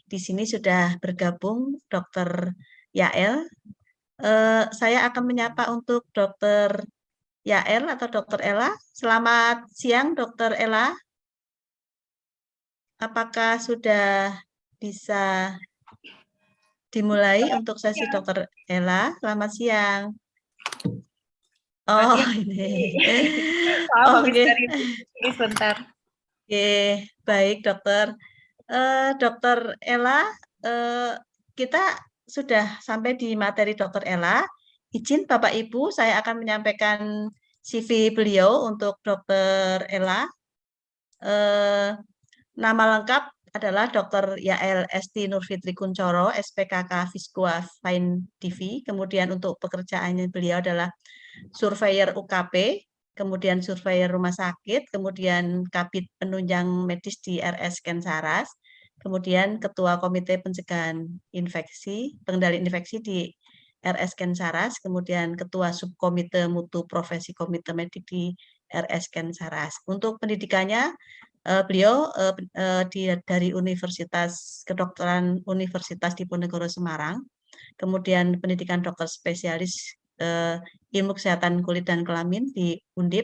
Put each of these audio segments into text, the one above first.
di sini sudah bergabung Dr. Yael. Saya akan menyapa untuk Dr. Yael atau Dr. Ella. Selamat siang, Dr. Ella. Apakah sudah bisa dimulai untuk sesi Dr. Ella? Selamat siang. Oh, ini. Oke. Oke. Sebentar. Oke, baik, Dokter. Dokter Ella, kita sudah sampai di materi Dokter Ella. Izin Bapak Ibu, saya akan menyampaikan CV beliau untuk Dokter Ella. Nama lengkap adalah Dr. Yael Esti Nurfitri Kuncoro, SPKK Fiskua Fine DV. Kemudian untuk pekerjaannya beliau adalah surveyor UKP, kemudian surveyor rumah sakit, kemudian kabit penunjang medis di RS Kensaras, kemudian ketua komite pencegahan infeksi, pengendalian infeksi di RS Kensaras, kemudian ketua subkomite mutu profesi komite medik di RS Kensaras. Untuk pendidikannya, beliau dari Universitas Kedokteran Universitas Diponegoro Semarang, kemudian pendidikan dokter spesialis ilmu kesehatan kulit dan kelamin di Undip.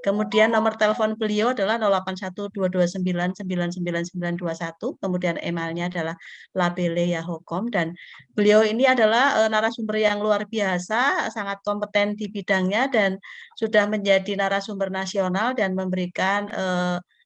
Kemudian nomor telepon beliau adalah 081229999921. Kemudian emailnya adalah labele@yahoo.com, dan beliau ini adalah narasumber yang luar biasa, sangat kompeten di bidangnya dan sudah menjadi narasumber nasional dan memberikan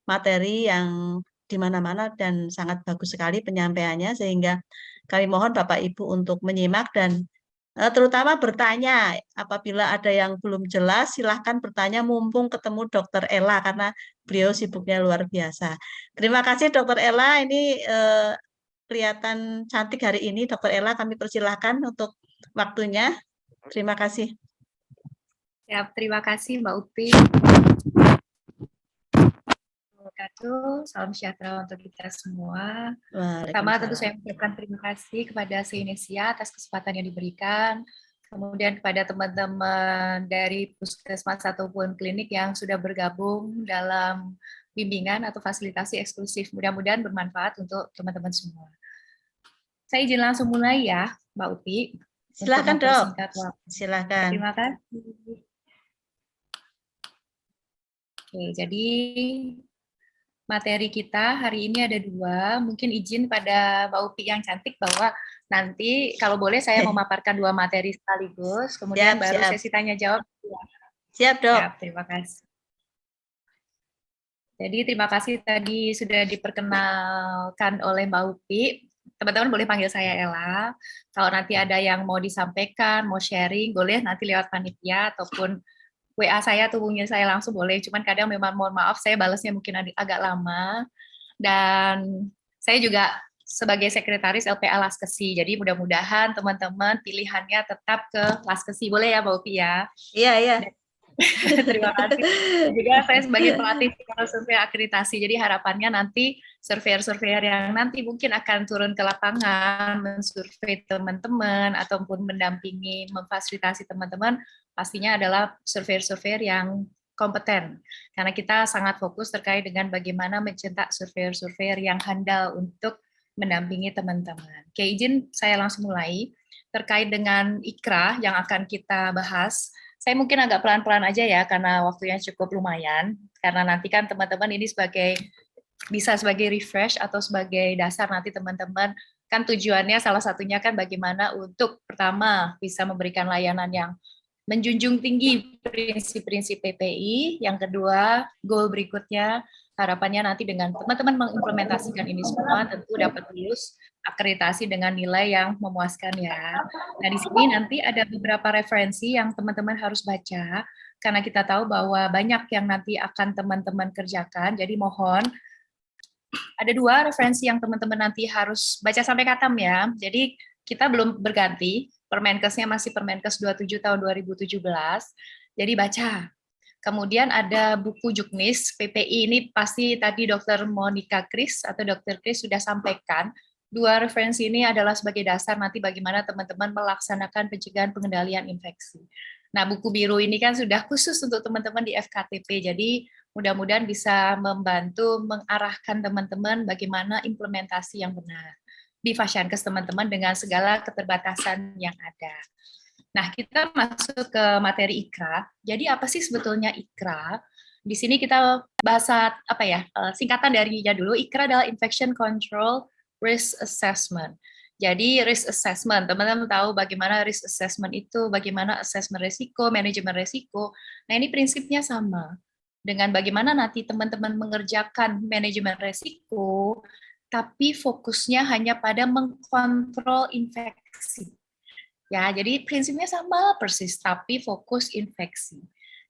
materi yang di mana-mana dan sangat bagus sekali penyampaiannya, sehingga kami mohon Bapak Ibu untuk menyimak dan terutama bertanya. Apabila ada yang belum jelas, silahkan bertanya mumpung ketemu Dokter Ella karena beliau sibuknya luar biasa. Terima kasih Dokter Ella, ini kelihatan cantik hari ini Dokter Ella, kami persilahkan untuk waktunya. Terima kasih. Siap, terima kasih Mbak Upi. Salam sejahtera untuk kita semua. Pertama tentu saya mengucapkan terima kasih kepada Se-Indonesia atas kesempatan yang diberikan. Kemudian kepada teman-teman dari puskesmas ataupun klinik yang sudah bergabung dalam bimbingan atau fasilitasi eksklusif. Mudah-mudahan bermanfaat untuk teman-teman semua. Saya izin langsung mulai ya, Mbak Upi. Silakan Dok. Silakan. Terima kasih. Oke, jadi materi kita hari ini ada 2, mungkin izin pada Mbak Upi yang cantik bahwa nanti kalau boleh saya memaparkan 2 materi sekaligus, kemudian baru sesi tanya jawab. Siap Dok. Siap, terima kasih. Jadi terima kasih tadi sudah diperkenalkan oleh Mbak Upi. Teman-teman boleh panggil saya Ella. Kalau nanti ada yang mau disampaikan, mau sharing, boleh nanti lewat panitia ataupun WA saya, hubungin saya langsung boleh, cuman kadang memang mohon maaf saya balasnya mungkin agak lama. Dan saya juga sebagai sekretaris LPA Laskesi, jadi mudah-mudahan teman-teman pilihannya tetap ke Laskesi, boleh ya Mbak Upi ya? Iya, iya. Terima kasih. Juga saya sebagai pelatih survei akreditasi, jadi harapannya nanti surveyor-surveyor yang nanti mungkin akan turun ke lapangan, mensurvei teman-teman, ataupun mendampingi, memfasilitasi teman-teman, pastinya adalah surveyor-surveyor yang kompeten. Karena kita sangat fokus terkait dengan bagaimana mencetak surveyor-surveyor yang handal untuk mendampingi teman-teman. Oke, izin saya langsung mulai. Terkait dengan IKRA yang akan kita bahas, saya mungkin agak pelan-pelan aja ya, karena waktunya cukup lumayan. Karena nanti kan teman-teman ini bisa sebagai refresh atau sebagai dasar nanti teman-teman, kan tujuannya salah satunya kan bagaimana untuk pertama bisa memberikan layanan yang menjunjung tinggi prinsip-prinsip PPI, yang kedua goal berikutnya harapannya nanti dengan teman-teman mengimplementasikan ini semua tentu dapat lulus akreditasi dengan nilai yang memuaskan ya. Nah di sini nanti ada beberapa referensi yang teman-teman harus baca karena kita tahu bahwa banyak yang nanti akan teman-teman kerjakan. Jadi mohon ada 2 referensi yang teman-teman nanti harus baca sampai khatam ya. Jadi kita belum berganti, Permenkesnya masih Permenkes 27 tahun 2017. Jadi baca. Kemudian ada buku Juknis PPI, ini pasti tadi Dr. Monica Kris atau Dr. Kris sudah sampaikan. 2 referensi ini adalah sebagai dasar nanti bagaimana teman-teman melaksanakan pencegahan pengendalian infeksi. Nah, buku biru ini kan sudah khusus untuk teman-teman di FKTP. Jadi Mudah-mudahan bisa membantu mengarahkan teman-teman bagaimana implementasi yang benar di Fasiankes teman-teman dengan segala keterbatasan yang ada. Nah, kita masuk ke materi IKRA. Jadi apa sih sebetulnya IKRA? Di sini kita bahasa apa ya? Singkatan darinya dulu. IKRA adalah Infection Control Risk Assessment. Jadi risk assessment, teman-teman tahu bagaimana risk assessment itu, bagaimana assessment resiko, manajemen resiko. Nah, ini prinsipnya sama dengan bagaimana nanti teman-teman mengerjakan manajemen resiko, tapi fokusnya hanya pada mengkontrol infeksi. Ya, jadi prinsipnya sama persis, tapi fokus infeksi.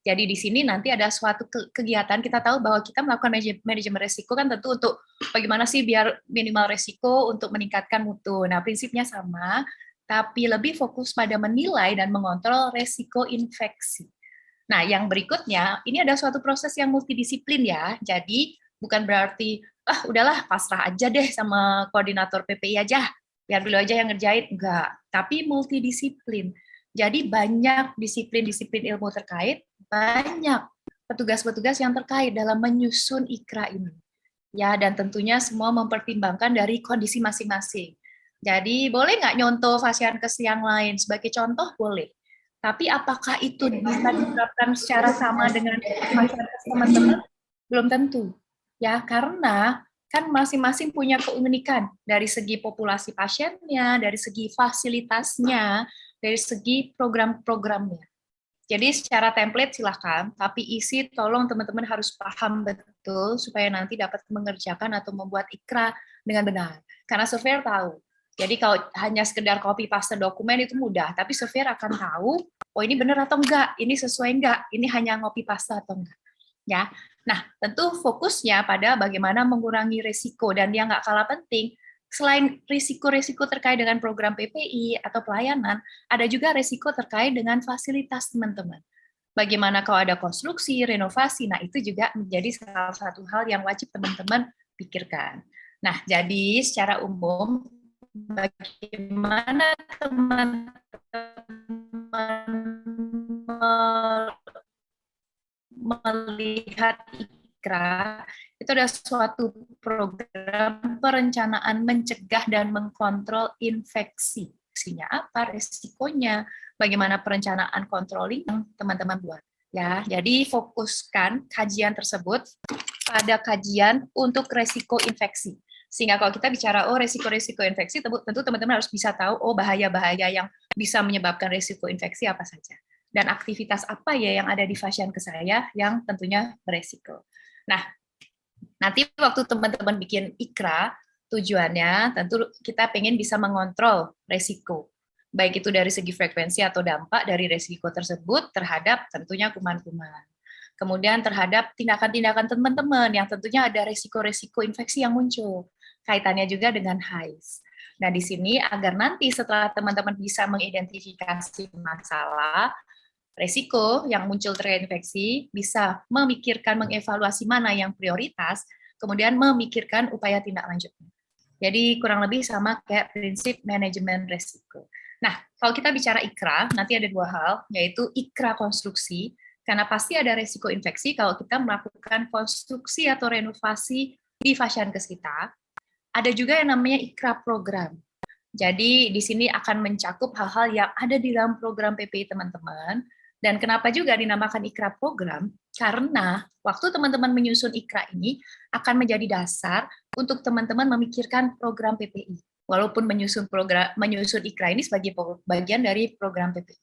Jadi di sini nanti ada suatu kegiatan, kita tahu bahwa kita melakukan manajemen resiko kan tentu untuk bagaimana sih biar minimal resiko untuk meningkatkan mutu. Nah, prinsipnya sama, tapi lebih fokus pada menilai dan mengontrol resiko infeksi. Nah, yang berikutnya, ini ada suatu proses yang multidisiplin ya. Jadi bukan berarti, udahlah pasrah aja deh sama koordinator PPI aja, biar beliau aja yang ngerjain. Enggak, tapi multidisiplin. Jadi banyak disiplin-disiplin ilmu terkait, banyak petugas-petugas yang terkait dalam menyusun IKRA ini. Ya, dan tentunya semua mempertimbangkan dari kondisi masing-masing. Jadi boleh nggak nyontoh Fasiankes yang lain? Sebagai contoh boleh. Tapi apakah itu bisa diterapkan secara sama dengan Fasiankes teman-teman? Belum tentu. Ya, karena kan masing-masing punya keunikan dari segi populasi pasiennya, dari segi fasilitasnya, dari segi program-programnya. Jadi secara template silahkan, tapi isi tolong teman-teman harus paham betul supaya nanti dapat mengerjakan atau membuat IKRA dengan benar. Karena surveyor tahu. Jadi kalau hanya sekedar copy paste dokumen itu mudah, tapi surveyor akan tahu, oh ini benar atau enggak, ini sesuai enggak, ini hanya copy paste atau enggak. Ya, nah tentu fokusnya pada bagaimana mengurangi risiko, dan yang enggak kalah penting, selain risiko-risiko terkait dengan program PPI atau pelayanan, ada juga risiko terkait dengan fasilitas teman-teman. Bagaimana kalau ada konstruksi, renovasi, nah itu juga menjadi salah satu hal yang wajib teman-teman pikirkan. Nah, jadi secara umum, bagaimana teman-teman melihat IKRA, itu ada suatu program perencanaan mencegah dan mengkontrol infeksi. Infeksinya apa, resikonya, bagaimana perencanaan controlling yang teman-teman buat. Ya, jadi fokuskan kajian tersebut pada kajian untuk resiko infeksi. Sehingga kalau kita bicara resiko-resiko infeksi, tentu teman-teman harus bisa tahu bahaya-bahaya yang bisa menyebabkan resiko infeksi apa saja. Dan aktivitas apa ya yang ada di Fasiankes saya yang tentunya beresiko. Nah, nanti waktu teman-teman bikin IKRA, tujuannya tentu kita pengen bisa mengontrol resiko. Baik itu dari segi frekuensi atau dampak dari resiko tersebut terhadap tentunya kuman-kuman. Kemudian terhadap tindakan-tindakan teman-teman yang tentunya ada resiko-resiko infeksi yang muncul. Kaitannya juga dengan HAIS. Nah, di sini agar nanti setelah teman-teman bisa mengidentifikasi masalah, resiko yang muncul terkait infeksi, bisa memikirkan, mengevaluasi mana yang prioritas, kemudian memikirkan upaya tindak lanjutnya. Jadi kurang lebih sama kayak prinsip manajemen resiko. Nah, kalau kita bicara IKRA, nanti ada dua hal, yaitu IKRA konstruksi, karena pasti ada resiko infeksi kalau kita melakukan konstruksi atau renovasi di Fasiankes kita. Ada juga yang namanya IKRA program. Jadi di sini akan mencakup hal-hal yang ada di dalam program PPI teman-teman. Dan kenapa juga dinamakan IKRA program? Karena waktu teman-teman menyusun IKRA ini akan menjadi dasar untuk teman-teman memikirkan program PPI. Walaupun menyusun IKRA ini sebagai bagian dari program PPI.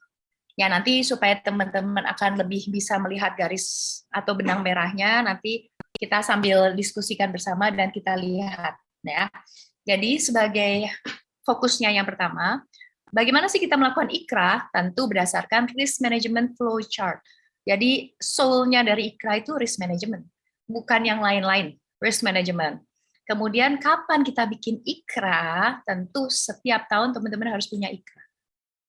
Ya, nanti supaya teman-teman akan lebih bisa melihat garis atau benang merahnya, nanti kita sambil diskusikan bersama dan kita lihat. Ya. Jadi sebagai fokusnya yang pertama, bagaimana sih kita melakukan IKRA? Tentu berdasarkan risk management flow chart. Jadi soul-nya dari IKRA itu risk management, bukan yang lain-lain, risk management. Kemudian kapan kita bikin IKRA? Tentu setiap tahun teman-teman harus punya IKRA.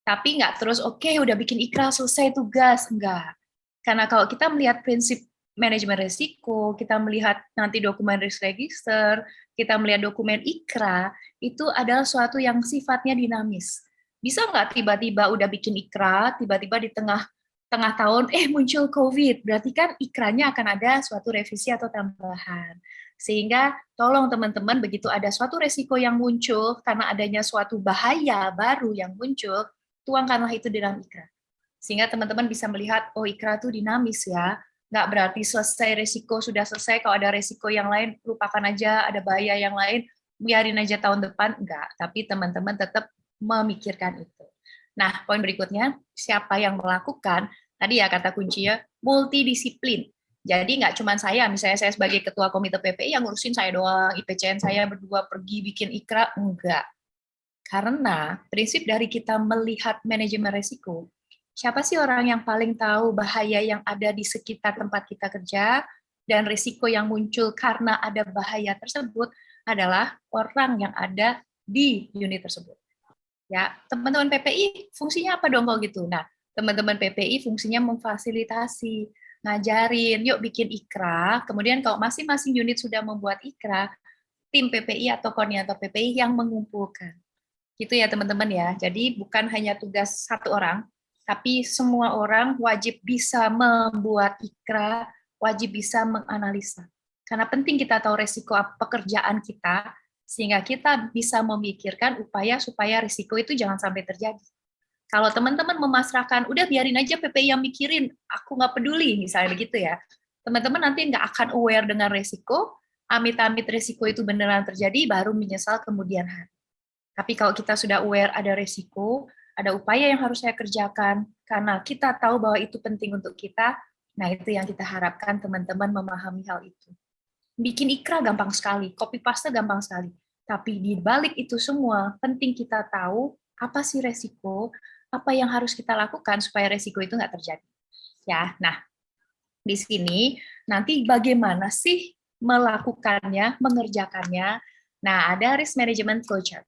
Tapi nggak terus, udah bikin IKRA, selesai tugas. Enggak. Karena kalau kita melihat prinsip manajemen risiko, kita melihat nanti dokumen risk register, kita melihat dokumen IKRA, itu adalah suatu yang sifatnya dinamis. Bisa nggak tiba-tiba udah bikin IKRA, tiba-tiba di tengah tengah tahun, muncul COVID, berarti kan ikranya akan ada suatu revisi atau tambahan. Sehingga tolong teman-teman, begitu ada suatu resiko yang muncul, karena adanya suatu bahaya baru yang muncul, tuangkanlah itu di dalam ikra. Sehingga teman-teman bisa melihat, oh ikra itu dinamis ya, nggak berarti selesai resiko, sudah selesai, kalau ada resiko yang lain, lupakan aja, ada bahaya yang lain, biarin aja tahun depan, enggak. Tapi teman-teman tetap memikirkan itu. Nah, poin berikutnya, siapa yang melakukan, tadi ya kata kuncinya, multidisiplin. Jadi nggak cuma saya, misalnya saya sebagai ketua komite PPI yang ngurusin saya doang, IPCN saya berdua pergi bikin ikra, enggak. Karena prinsip dari kita melihat manajemen resiko, siapa sih orang yang paling tahu bahaya yang ada di sekitar tempat kita kerja, dan risiko yang muncul karena ada bahaya tersebut adalah orang yang ada di unit tersebut. Ya, teman-teman PPI fungsinya apa dong kalau gitu? Nah, teman-teman PPI fungsinya memfasilitasi, ngajarin, yuk bikin ikra, kemudian kalau masing-masing unit sudah membuat ikra, tim PPI atau koordinator PPI yang mengumpulkan. Gitu ya teman-teman ya. Jadi bukan hanya tugas satu orang, tapi semua orang wajib bisa membuat ikra, wajib bisa menganalisa. Karena penting kita tahu resiko pekerjaan kita, sehingga kita bisa memikirkan upaya supaya risiko itu jangan sampai terjadi. Kalau teman-teman memasrahkan, udah biarin aja PPI yang mikirin, aku nggak peduli, misalnya begitu ya, teman-teman nanti nggak akan aware dengan resiko, amit-amit resiko itu beneran terjadi, baru menyesal kemudian hari. Tapi kalau kita sudah aware ada resiko, ada upaya yang harus saya kerjakan, karena kita tahu bahwa itu penting untuk kita, nah itu yang kita harapkan teman-teman memahami hal itu. Bikin ikra gampang sekali, copy paste gampang sekali. Tapi di balik itu semua, penting kita tahu apa sih resiko, apa yang harus kita lakukan supaya resiko itu nggak terjadi. Ya, nah di sini nanti bagaimana sih melakukannya, mengerjakannya. Nah, ada risk management flowchart.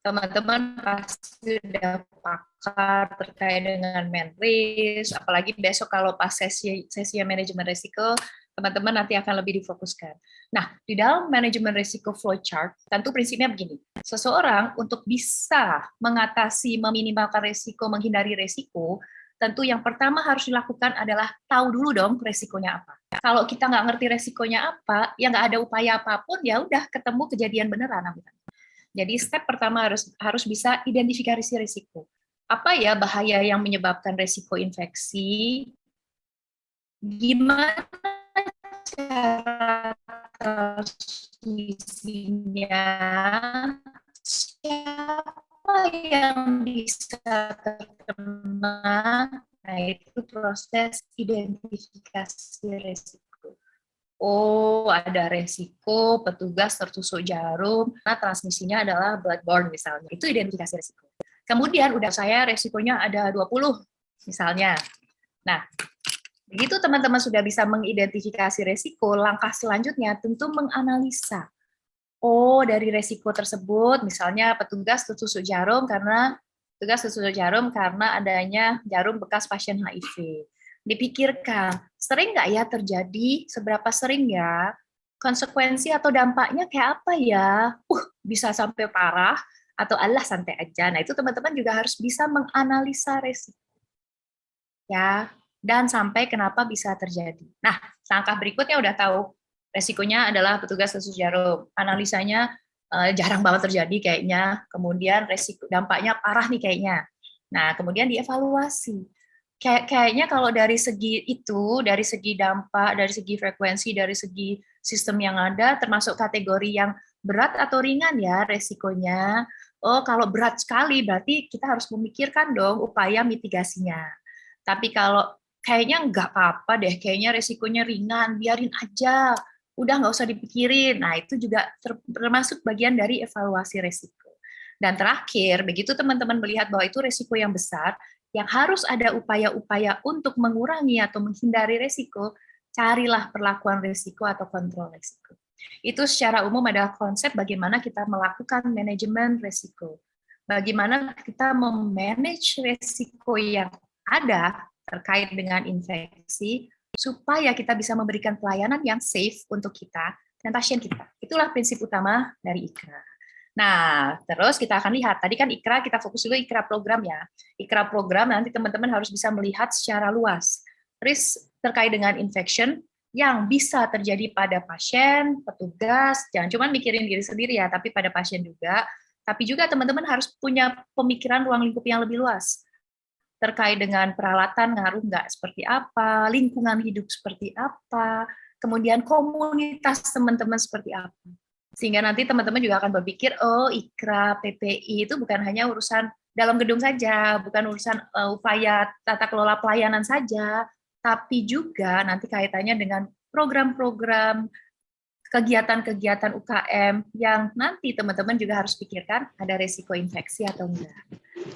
Teman-teman pasti sudah pakar terkait dengan risk, apalagi besok kalau pas sesi manajemen risiko, teman-teman nanti akan lebih difokuskan. Nah, di dalam manajemen risiko flowchart, tentu prinsipnya begini. Seseorang untuk bisa mengatasi, meminimalkan risiko, menghindari risiko, tentu yang pertama harus dilakukan adalah tahu dulu dong resikonya apa. Kalau kita nggak ngerti resikonya apa, ya nggak ada upaya apapun, ya udah ketemu kejadian beneran. Jadi step pertama harus bisa identifikasi risiko. Apa ya bahaya yang menyebabkan risiko infeksi? Gimana cara transmisinya? Siapa yang bisa terkena? Nah, itu proses identifikasi risiko. Oh, ada resiko petugas tertusuk jarum, nah transmisinya adalah bloodborne misalnya. Itu identifikasi resiko. Kemudian udah saya resikonya ada 20 misalnya. Nah, begitu teman-teman sudah bisa mengidentifikasi resiko, langkah selanjutnya tentu menganalisa. Oh, dari resiko tersebut misalnya petugas tertusuk jarum karena adanya jarum bekas pasien HIV. Dipikirkan, sering nggak ya terjadi, seberapa sering ya, konsekuensi atau dampaknya kayak apa ya, bisa sampai parah, atau alah santai aja. Nah, itu teman-teman juga harus bisa menganalisa resiko. Ya, dan sampai kenapa bisa terjadi. Nah, langkah berikutnya udah tahu, resikonya adalah petugas tertusuk jarum. Analisanya jarang banget terjadi kayaknya, kemudian resiko dampaknya parah nih kayaknya. Nah, kemudian dievaluasi. Kayaknya kalau dari segi itu, dari segi dampak, dari segi frekuensi, dari segi sistem yang ada, termasuk kategori yang berat atau ringan ya resikonya. Oh, kalau berat sekali berarti kita harus memikirkan dong upaya mitigasinya. Tapi kalau kayaknya nggak apa-apa deh, kayaknya resikonya ringan, biarin aja, udah nggak usah dipikirin. Nah, itu juga termasuk bagian dari evaluasi resiko. Dan terakhir, begitu teman-teman melihat bahwa itu resiko yang besar, yang harus ada upaya-upaya untuk mengurangi atau menghindari resiko, carilah perlakuan resiko atau kontrol resiko. Itu secara umum adalah konsep bagaimana kita melakukan manajemen resiko. Bagaimana kita memanage resiko yang ada terkait dengan infeksi, supaya kita bisa memberikan pelayanan yang safe untuk kita dan pasien kita. Itulah prinsip utama dari IKRA. Nah, terus kita akan lihat, tadi kan IKRA, kita fokus dulu IKRA program ya. IKRA program nanti teman-teman harus bisa melihat secara luas risk terkait dengan infection yang bisa terjadi pada pasien, petugas, jangan cuma mikirin diri sendiri ya, tapi pada pasien juga. Tapi juga teman-teman harus punya pemikiran ruang lingkup yang lebih luas terkait dengan peralatan ngaruh nggak seperti apa, lingkungan hidup seperti apa, kemudian komunitas teman-teman seperti apa. Sehingga nanti teman-teman juga akan berpikir, oh IKRA, PPI itu bukan hanya urusan dalam gedung saja, bukan urusan upaya tata kelola pelayanan saja, tapi juga nanti kaitannya dengan program-program, kegiatan-kegiatan UKM yang nanti teman-teman juga harus pikirkan ada resiko infeksi atau enggak.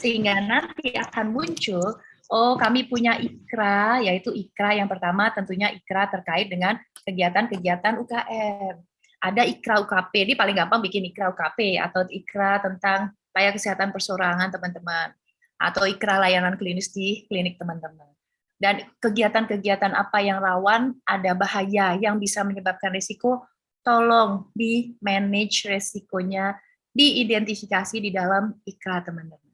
Sehingga nanti akan muncul, oh kami punya IKRA, yaitu IKRA yang pertama tentunya IKRA terkait dengan kegiatan-kegiatan UKM. Ada IKRA UKP, ini paling gampang bikin IKRA UKP, atau IKRA tentang layanan kesehatan persorangan teman-teman, atau IKRA layanan klinis di klinik teman-teman. Dan kegiatan-kegiatan apa yang rawan, ada bahaya yang bisa menyebabkan risiko, tolong di-manage resikonya, diidentifikasi di dalam IKRA teman-teman.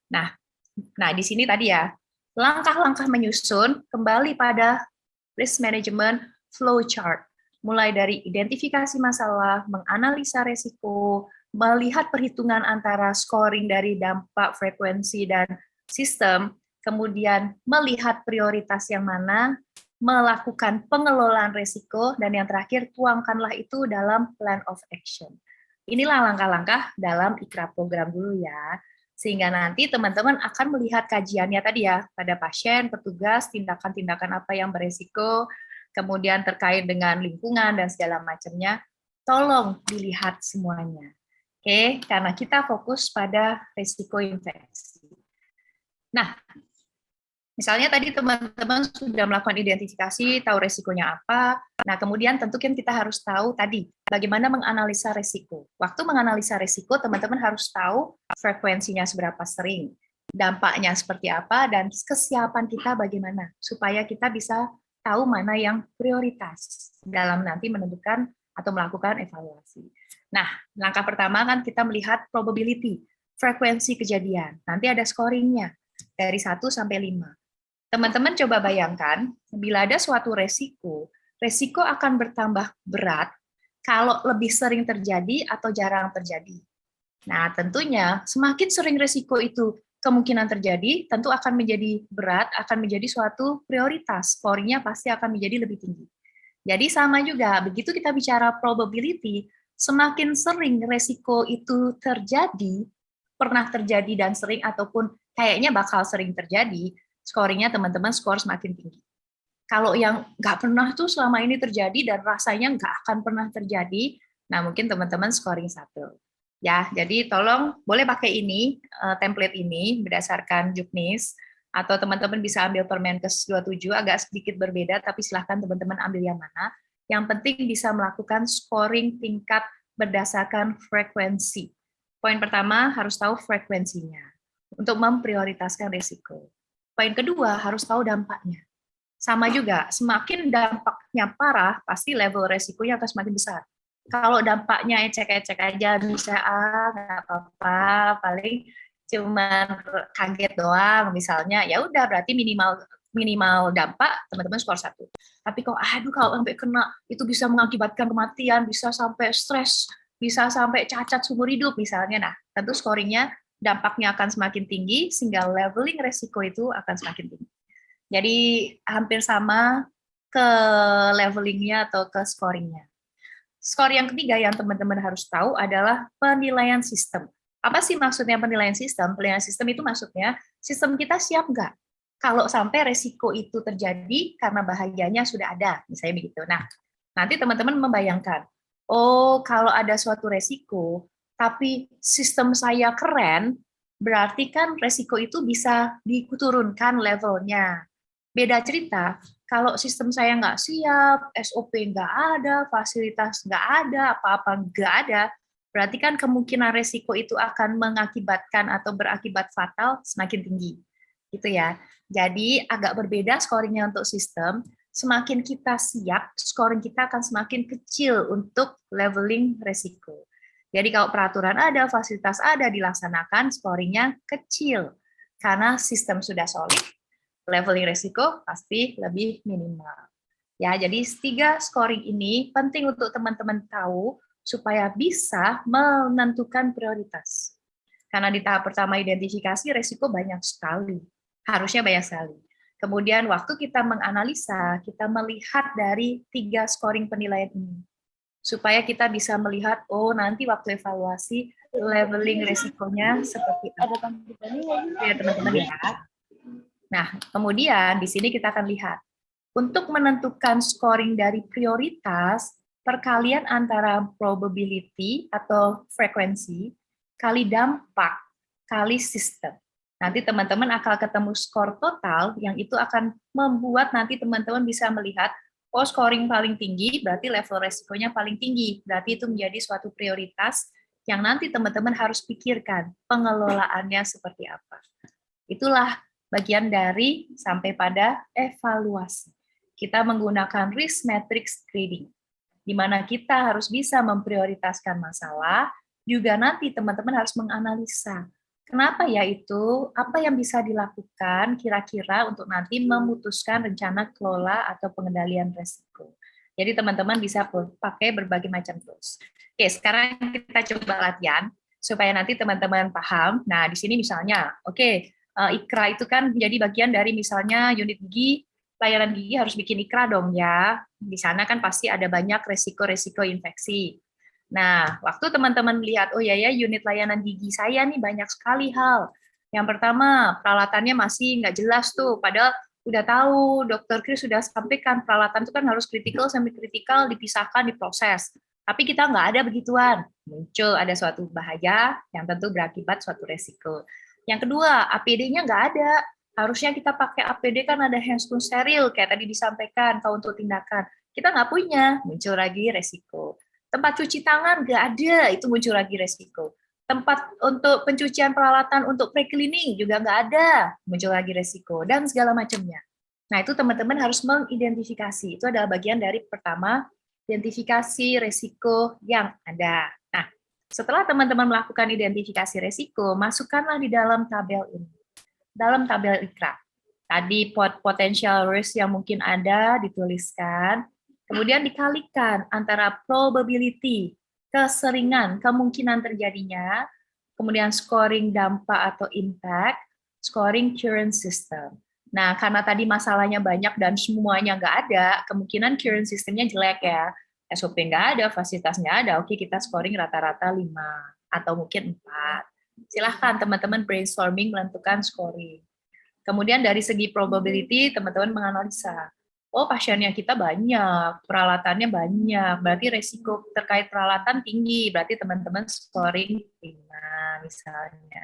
Nah, di sini tadi ya, langkah-langkah menyusun kembali pada risk management flow chart. Mulai dari identifikasi masalah, menganalisa resiko, melihat perhitungan antara scoring dari dampak, frekuensi, dan sistem, kemudian melihat prioritas yang mana, melakukan pengelolaan resiko, dan yang terakhir, tuangkanlah itu dalam plan of action. Inilah langkah-langkah dalam IKRA program dulu ya. Sehingga nanti teman-teman akan melihat kajiannya tadi ya, pada pasien, petugas, tindakan-tindakan apa yang beresiko, kemudian terkait dengan lingkungan dan segala macamnya, tolong dilihat semuanya. Oke, karena kita fokus pada risiko infeksi. Nah, misalnya tadi teman-teman sudah melakukan identifikasi, tahu resikonya apa. Nah, kemudian tentu kan kita harus tahu tadi bagaimana menganalisa resiko. Waktu menganalisa resiko, teman-teman harus tahu frekuensinya seberapa sering, dampaknya seperti apa, dan kesiapan kita bagaimana supaya kita bisa tahu mana yang prioritas dalam nanti menentukan atau melakukan evaluasi. Nah, langkah pertama kan kita melihat probability, frekuensi kejadian. Nanti ada scoringnya dari 1 sampai 5. Teman-teman coba bayangkan, bila ada suatu resiko akan bertambah berat kalau lebih sering terjadi atau jarang terjadi. Nah, tentunya semakin sering resiko itu kemungkinan terjadi, tentu akan menjadi berat, akan menjadi suatu prioritas. Scoring-nya pasti akan menjadi lebih tinggi. Jadi sama juga, begitu kita bicara probability, semakin sering resiko itu terjadi, pernah terjadi dan sering, ataupun kayaknya bakal sering terjadi, scoring-nya teman-teman skor semakin tinggi. Kalau yang nggak pernah tuh selama ini terjadi dan rasanya nggak akan pernah terjadi, nah mungkin teman-teman scoring 1. Ya, jadi tolong boleh pakai ini, template ini berdasarkan Juknis, atau teman-teman bisa ambil Permenkes 27, agak sedikit berbeda, tapi silahkan teman-teman ambil yang mana. Yang penting bisa melakukan scoring tingkat berdasarkan frekuensi. Poin pertama, harus tahu frekuensinya untuk memprioritaskan risiko. Poin kedua, harus tahu dampaknya. Sama juga, semakin dampaknya parah, pasti level resikonya akan semakin besar. Kalau dampaknya ecek-ecek aja, bisa, nggak apa-apa, paling cuma kaget doang, misalnya, ya udah berarti minimal dampak, teman-teman skor 1. Tapi kalau, kalau sampai kena, itu bisa mengakibatkan kematian, bisa sampai stres, bisa sampai cacat seumur hidup, misalnya. Nah, tentu scoringnya dampaknya akan semakin tinggi, sehingga leveling resiko itu akan semakin tinggi. Jadi hampir sama ke levelingnya atau ke scoringnya. Skor yang ketiga yang teman-teman harus tahu adalah penilaian sistem. Apa sih maksudnya penilaian sistem? Penilaian sistem itu maksudnya sistem kita siap nggak? Kalau sampai resiko itu terjadi karena bahayanya sudah ada, misalnya begitu. Nah, nanti teman-teman membayangkan, oh kalau ada suatu resiko, tapi sistem saya keren, berarti kan resiko itu bisa diturunkan levelnya. Beda cerita, kalau sistem saya nggak siap, SOP nggak ada, fasilitas nggak ada, apa-apa nggak ada, berarti kan kemungkinan resiko itu akan mengakibatkan atau berakibat fatal semakin tinggi. Gitu ya. Jadi agak berbeda scoringnya untuk sistem, semakin kita siap, scoring kita akan semakin kecil untuk leveling resiko. Jadi kalau peraturan ada, fasilitas ada, dilaksanakan, scoringnya kecil. Karena sistem sudah solid, leveling resiko pasti lebih minimal. Ya, jadi 3 scoring ini penting untuk teman-teman tahu supaya bisa menentukan prioritas. Karena di tahap pertama identifikasi resiko banyak sekali, harusnya banyak sekali. Kemudian waktu kita menganalisa, kita melihat dari 3 scoring penilaian ini. Supaya kita bisa melihat, oh nanti waktu evaluasi leveling resikonya seperti apa. Ya teman-teman ya. Nah, kemudian di sini kita akan lihat, untuk menentukan scoring dari prioritas, perkalian antara probability atau frekuensi, kali dampak, kali sistem. Nanti teman-teman akan ketemu skor total, yang itu akan membuat nanti teman-teman bisa melihat, oh scoring paling tinggi, berarti level resikonya paling tinggi. Berarti itu menjadi suatu prioritas yang nanti teman-teman harus pikirkan pengelolaannya seperti apa. Itulah bagian dari sampai pada evaluasi. Kita menggunakan risk matrix grading, di mana kita harus bisa memprioritaskan masalah, juga nanti teman-teman harus menganalisa. Kenapa ya itu? Apa yang bisa dilakukan kira-kira untuk nanti memutuskan rencana kelola atau pengendalian resiko. Jadi teman-teman bisa pakai berbagai macam tools. Oke, sekarang kita coba latihan supaya nanti teman-teman paham. Nah, di sini misalnya, oke, IKRA itu kan menjadi bagian dari misalnya unit gigi, layanan gigi harus bikin IKRA dong ya. Di sana kan pasti ada banyak resiko-resiko infeksi. Nah, waktu teman-teman melihat, oh ya unit layanan gigi saya nih banyak sekali hal. Yang pertama, peralatannya masih nggak jelas tuh, padahal udah tahu, Dokter Kris sudah sampaikan peralatan itu kan harus kritikal sampai kritikal, dipisahkan, diproses. Tapi kita nggak ada begituan. Muncul ada suatu bahaya yang tentu berakibat suatu resiko. Yang kedua, APD-nya nggak ada. Harusnya kita pakai APD kan ada handscoon steril, kayak tadi disampaikan, kalau untuk tindakan. Kita nggak punya, muncul lagi resiko. Tempat cuci tangan nggak ada, itu muncul lagi resiko. Tempat untuk pencucian peralatan untuk pre-cleaning juga nggak ada, muncul lagi resiko, dan segala macamnya. Nah, itu teman-teman harus mengidentifikasi. Itu adalah bagian dari pertama, identifikasi resiko yang ada. Nah, setelah teman-teman melakukan identifikasi resiko, masukkanlah di dalam tabel ini. Dalam tabel IKRA. Tadi potential risk yang mungkin ada dituliskan, kemudian dikalikan antara probability, keseringan, kemungkinan terjadinya, kemudian scoring dampak atau impact, scoring current system. Nah, karena tadi masalahnya banyak dan semuanya nggak ada, kemungkinan current systemnya jelek ya. SOP nggak ada, fasilitas nggak ada, oke kita scoring rata-rata 5 atau mungkin 4. Silahkan teman-teman brainstorming menentukan scoring. Kemudian dari segi probability, teman-teman menganalisa. Oh, pasiennya kita banyak, peralatannya banyak, berarti resiko terkait peralatan tinggi, berarti teman-teman scoring 5 misalnya.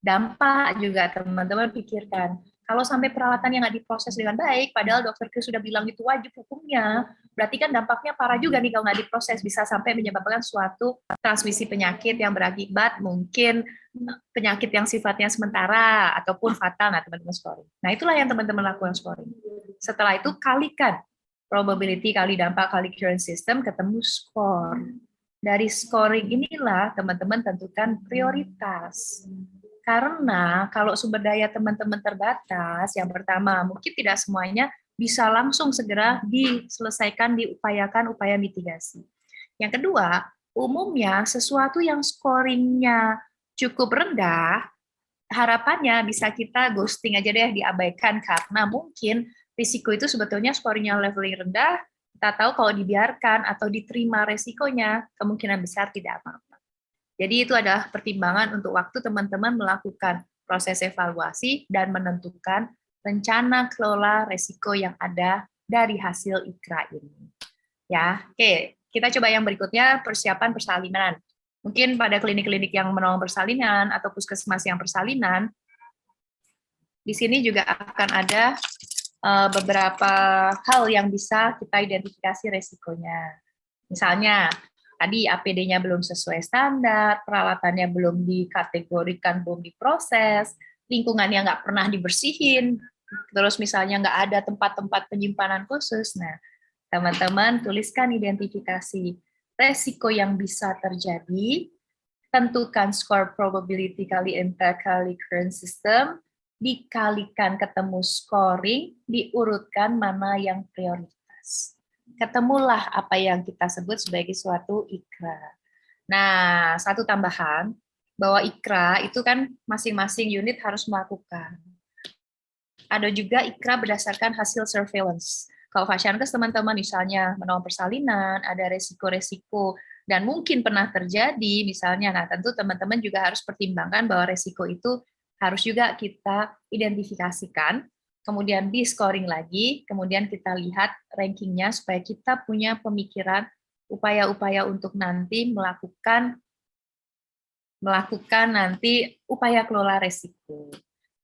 Dampak juga teman-teman pikirkan. Kalau sampai peralatan yang nggak diproses dengan baik, padahal dokter Kris sudah bilang itu wajib hukumnya, berarti kan dampaknya parah juga nih kalau nggak diproses, bisa sampai menyebabkan suatu transmisi penyakit yang berakibat mungkin penyakit yang sifatnya sementara ataupun fatal. Nah, teman-teman scoring. Nah, itulah yang teman-teman lakukan scoring. Setelah itu kalikan probability kali dampak kali current system ketemu skor. Dari scoring inilah teman-teman tentukan prioritas. Karena kalau sumber daya teman-teman terbatas, yang pertama mungkin tidak semuanya bisa langsung segera diselesaikan, diupayakan upaya mitigasi. Yang kedua, umumnya sesuatu yang scoringnya cukup rendah, harapannya bisa kita ghosting aja deh, diabaikan, karena mungkin risiko itu sebetulnya scoringnya leveling rendah, kita tahu kalau dibiarkan atau diterima resikonya, kemungkinan besar tidak apa-apa. Jadi itu adalah pertimbangan untuk waktu teman-teman melakukan proses evaluasi dan menentukan rencana kelola resiko yang ada dari hasil IKRA ini. Ya, oke. Kita coba yang berikutnya, persiapan persalinan. Mungkin pada klinik-klinik yang menolong persalinan atau puskesmas yang persalinan, di sini juga akan ada beberapa hal yang bisa kita identifikasi resikonya. Misalnya, tadi APD-nya belum sesuai standar, peralatannya belum dikategorikan, belum diproses, lingkungannya nggak pernah dibersihin, terus misalnya nggak ada tempat-tempat penyimpanan khusus. Nah, teman-teman tuliskan identifikasi. resiko yang bisa terjadi, tentukan score probability kali impact kali current system, dikalikan ketemu scoring, diurutkan mana yang prioritas. Ketemulah apa yang kita sebut sebagai suatu IKRA. Nah, satu tambahan, bahwa IKRA itu kan masing-masing unit harus melakukan. Ada juga IKRA berdasarkan hasil surveillance. Kalau Fasiankes teman-teman misalnya menolong persalinan, ada resiko-resiko, dan mungkin pernah terjadi misalnya, nah tentu teman-teman juga harus pertimbangkan bahwa resiko itu harus juga kita identifikasikan, kemudian di scoring lagi, kemudian kita lihat rankingnya supaya kita punya pemikiran upaya-upaya untuk nanti melakukan nanti upaya kelola resiko.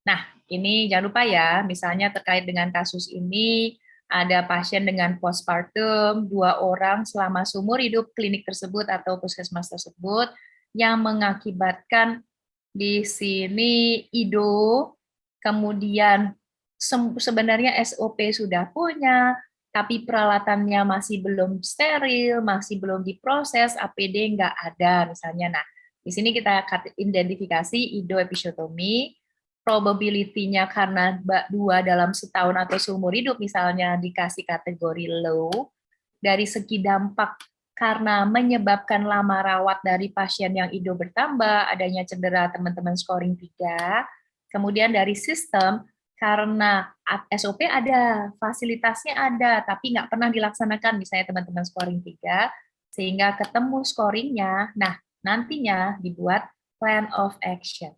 Nah, ini jangan lupa ya, misalnya terkait dengan kasus ini, ada pasien dengan postpartum, 2 orang selama seumur hidup klinik tersebut atau puskesmas tersebut, yang mengakibatkan di sini IDO, kemudian sebenarnya SOP sudah punya, tapi peralatannya masih belum steril, masih belum diproses, APD nggak ada misalnya. Nah, di sini kita identifikasi IDO episiotomi, probability-nya karena 2 dalam setahun atau seumur hidup misalnya dikasih kategori low, dari segi dampak karena menyebabkan lama rawat dari pasien yang IDO bertambah, adanya cedera teman-teman scoring 3, kemudian dari sistem, karena SOP ada, fasilitasnya ada, tapi nggak pernah dilaksanakan, misalnya teman-teman scoring 3, sehingga ketemu scoringnya, nah nantinya dibuat plan of action.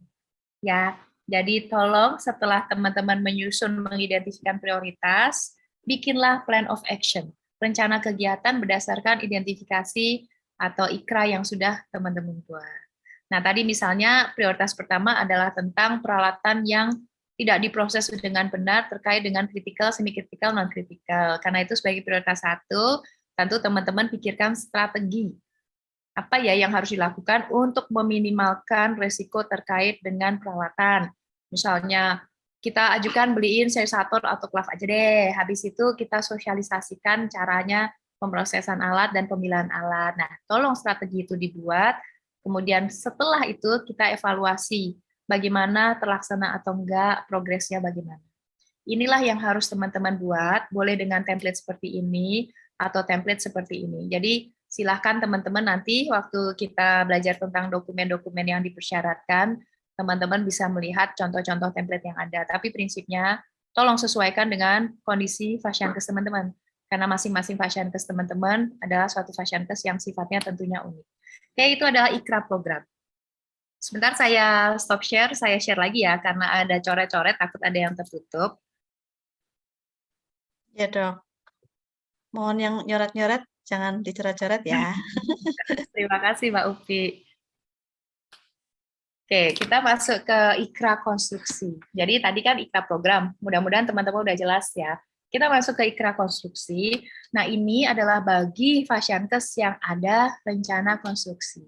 Ya, jadi tolong setelah teman-teman menyusun mengidentifikasikan prioritas, bikinlah plan of action, rencana kegiatan berdasarkan identifikasi atau IKRA yang sudah teman-teman buat. Nah, tadi misalnya prioritas pertama adalah tentang peralatan yang tidak diproses dengan benar terkait dengan kritikal, semi-kritikal, non-kritikal. Karena itu sebagai prioritas 1, tentu teman-teman pikirkan strategi apa ya yang harus dilakukan untuk meminimalkan resiko terkait dengan peralatan. Misalnya, kita ajukan beliin sensator atau klaf aja deh. Habis itu kita sosialisasikan caranya pemrosesan alat dan pemilihan alat. Nah, tolong strategi itu dibuat. Kemudian setelah itu kita evaluasi bagaimana terlaksana atau enggak, progresnya bagaimana. Inilah yang harus teman-teman buat, boleh dengan template seperti ini atau template seperti ini. Jadi silahkan teman-teman nanti waktu kita belajar tentang dokumen-dokumen yang dipersyaratkan, teman-teman bisa melihat contoh-contoh template yang ada. Tapi prinsipnya, tolong sesuaikan dengan kondisi Fasiankes teman-teman. Karena masing-masing Fasiankes teman-teman adalah suatu Fasiankes yang sifatnya tentunya unik. Oke, itu adalah IKRA program. Sebentar saya stop share, saya share lagi ya, karena ada coret-coret, takut ada yang tertutup. Ya dok, mohon yang nyoret-nyoret jangan dicoret-coret ya. Terima kasih Mbak Upi. Oke, kita masuk ke IKRA konstruksi. Jadi tadi kan IKRA program, mudah-mudahan teman-teman udah jelas ya. Kita masuk ke IKRA konstruksi. Nah, ini adalah bagi Fasiankes yang ada rencana konstruksi.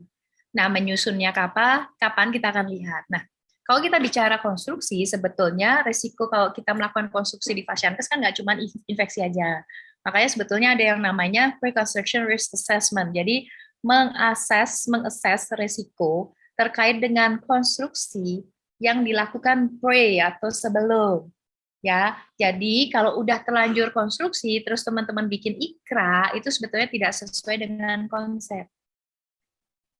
Nah, menyusunnya kapan kita akan lihat. Nah, kalau kita bicara konstruksi, sebetulnya resiko kalau kita melakukan konstruksi di Fasiankes kan nggak cuma infeksi aja. Makanya sebetulnya ada yang namanya pre-construction risk assessment. Jadi, mengakses resiko terkait dengan konstruksi yang dilakukan pre atau sebelum. Ya, jadi kalau udah terlanjur konstruksi, terus teman-teman bikin IKRA, itu sebetulnya tidak sesuai dengan konsep.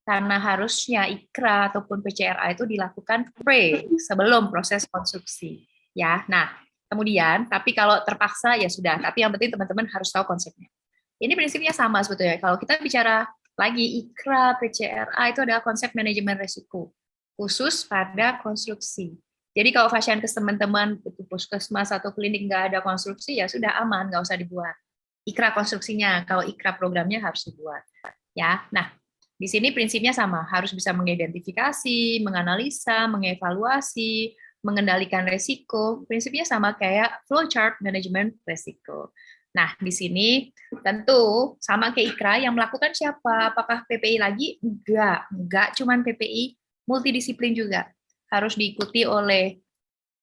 Karena harusnya IKRA ataupun PCRA itu dilakukan pre, sebelum proses konstruksi. Ya, nah, kemudian, tapi kalau terpaksa ya sudah, tapi yang penting teman-teman harus tahu konsepnya. Ini prinsipnya sama sebetulnya. Kalau kita bicara lagi IKRA, PCRA itu adalah konsep manajemen risiko khusus pada konstruksi. Jadi kalau Fasiankes teman-teman itu puskesmas atau klinik nggak ada konstruksi ya sudah aman, nggak usah dibuat. IKRA konstruksinya, kalau IKRA programnya harus dibuat. Ya, nah di sini prinsipnya sama, harus bisa mengidentifikasi, menganalisa, mengevaluasi, mengendalikan resiko. Prinsipnya sama kayak flowchart manajemen resiko. Nah, di sini tentu sama kayak IKRA yang melakukan siapa? Apakah PPI lagi? Enggak cuman PPI, multidisiplin juga. Harus diikuti oleh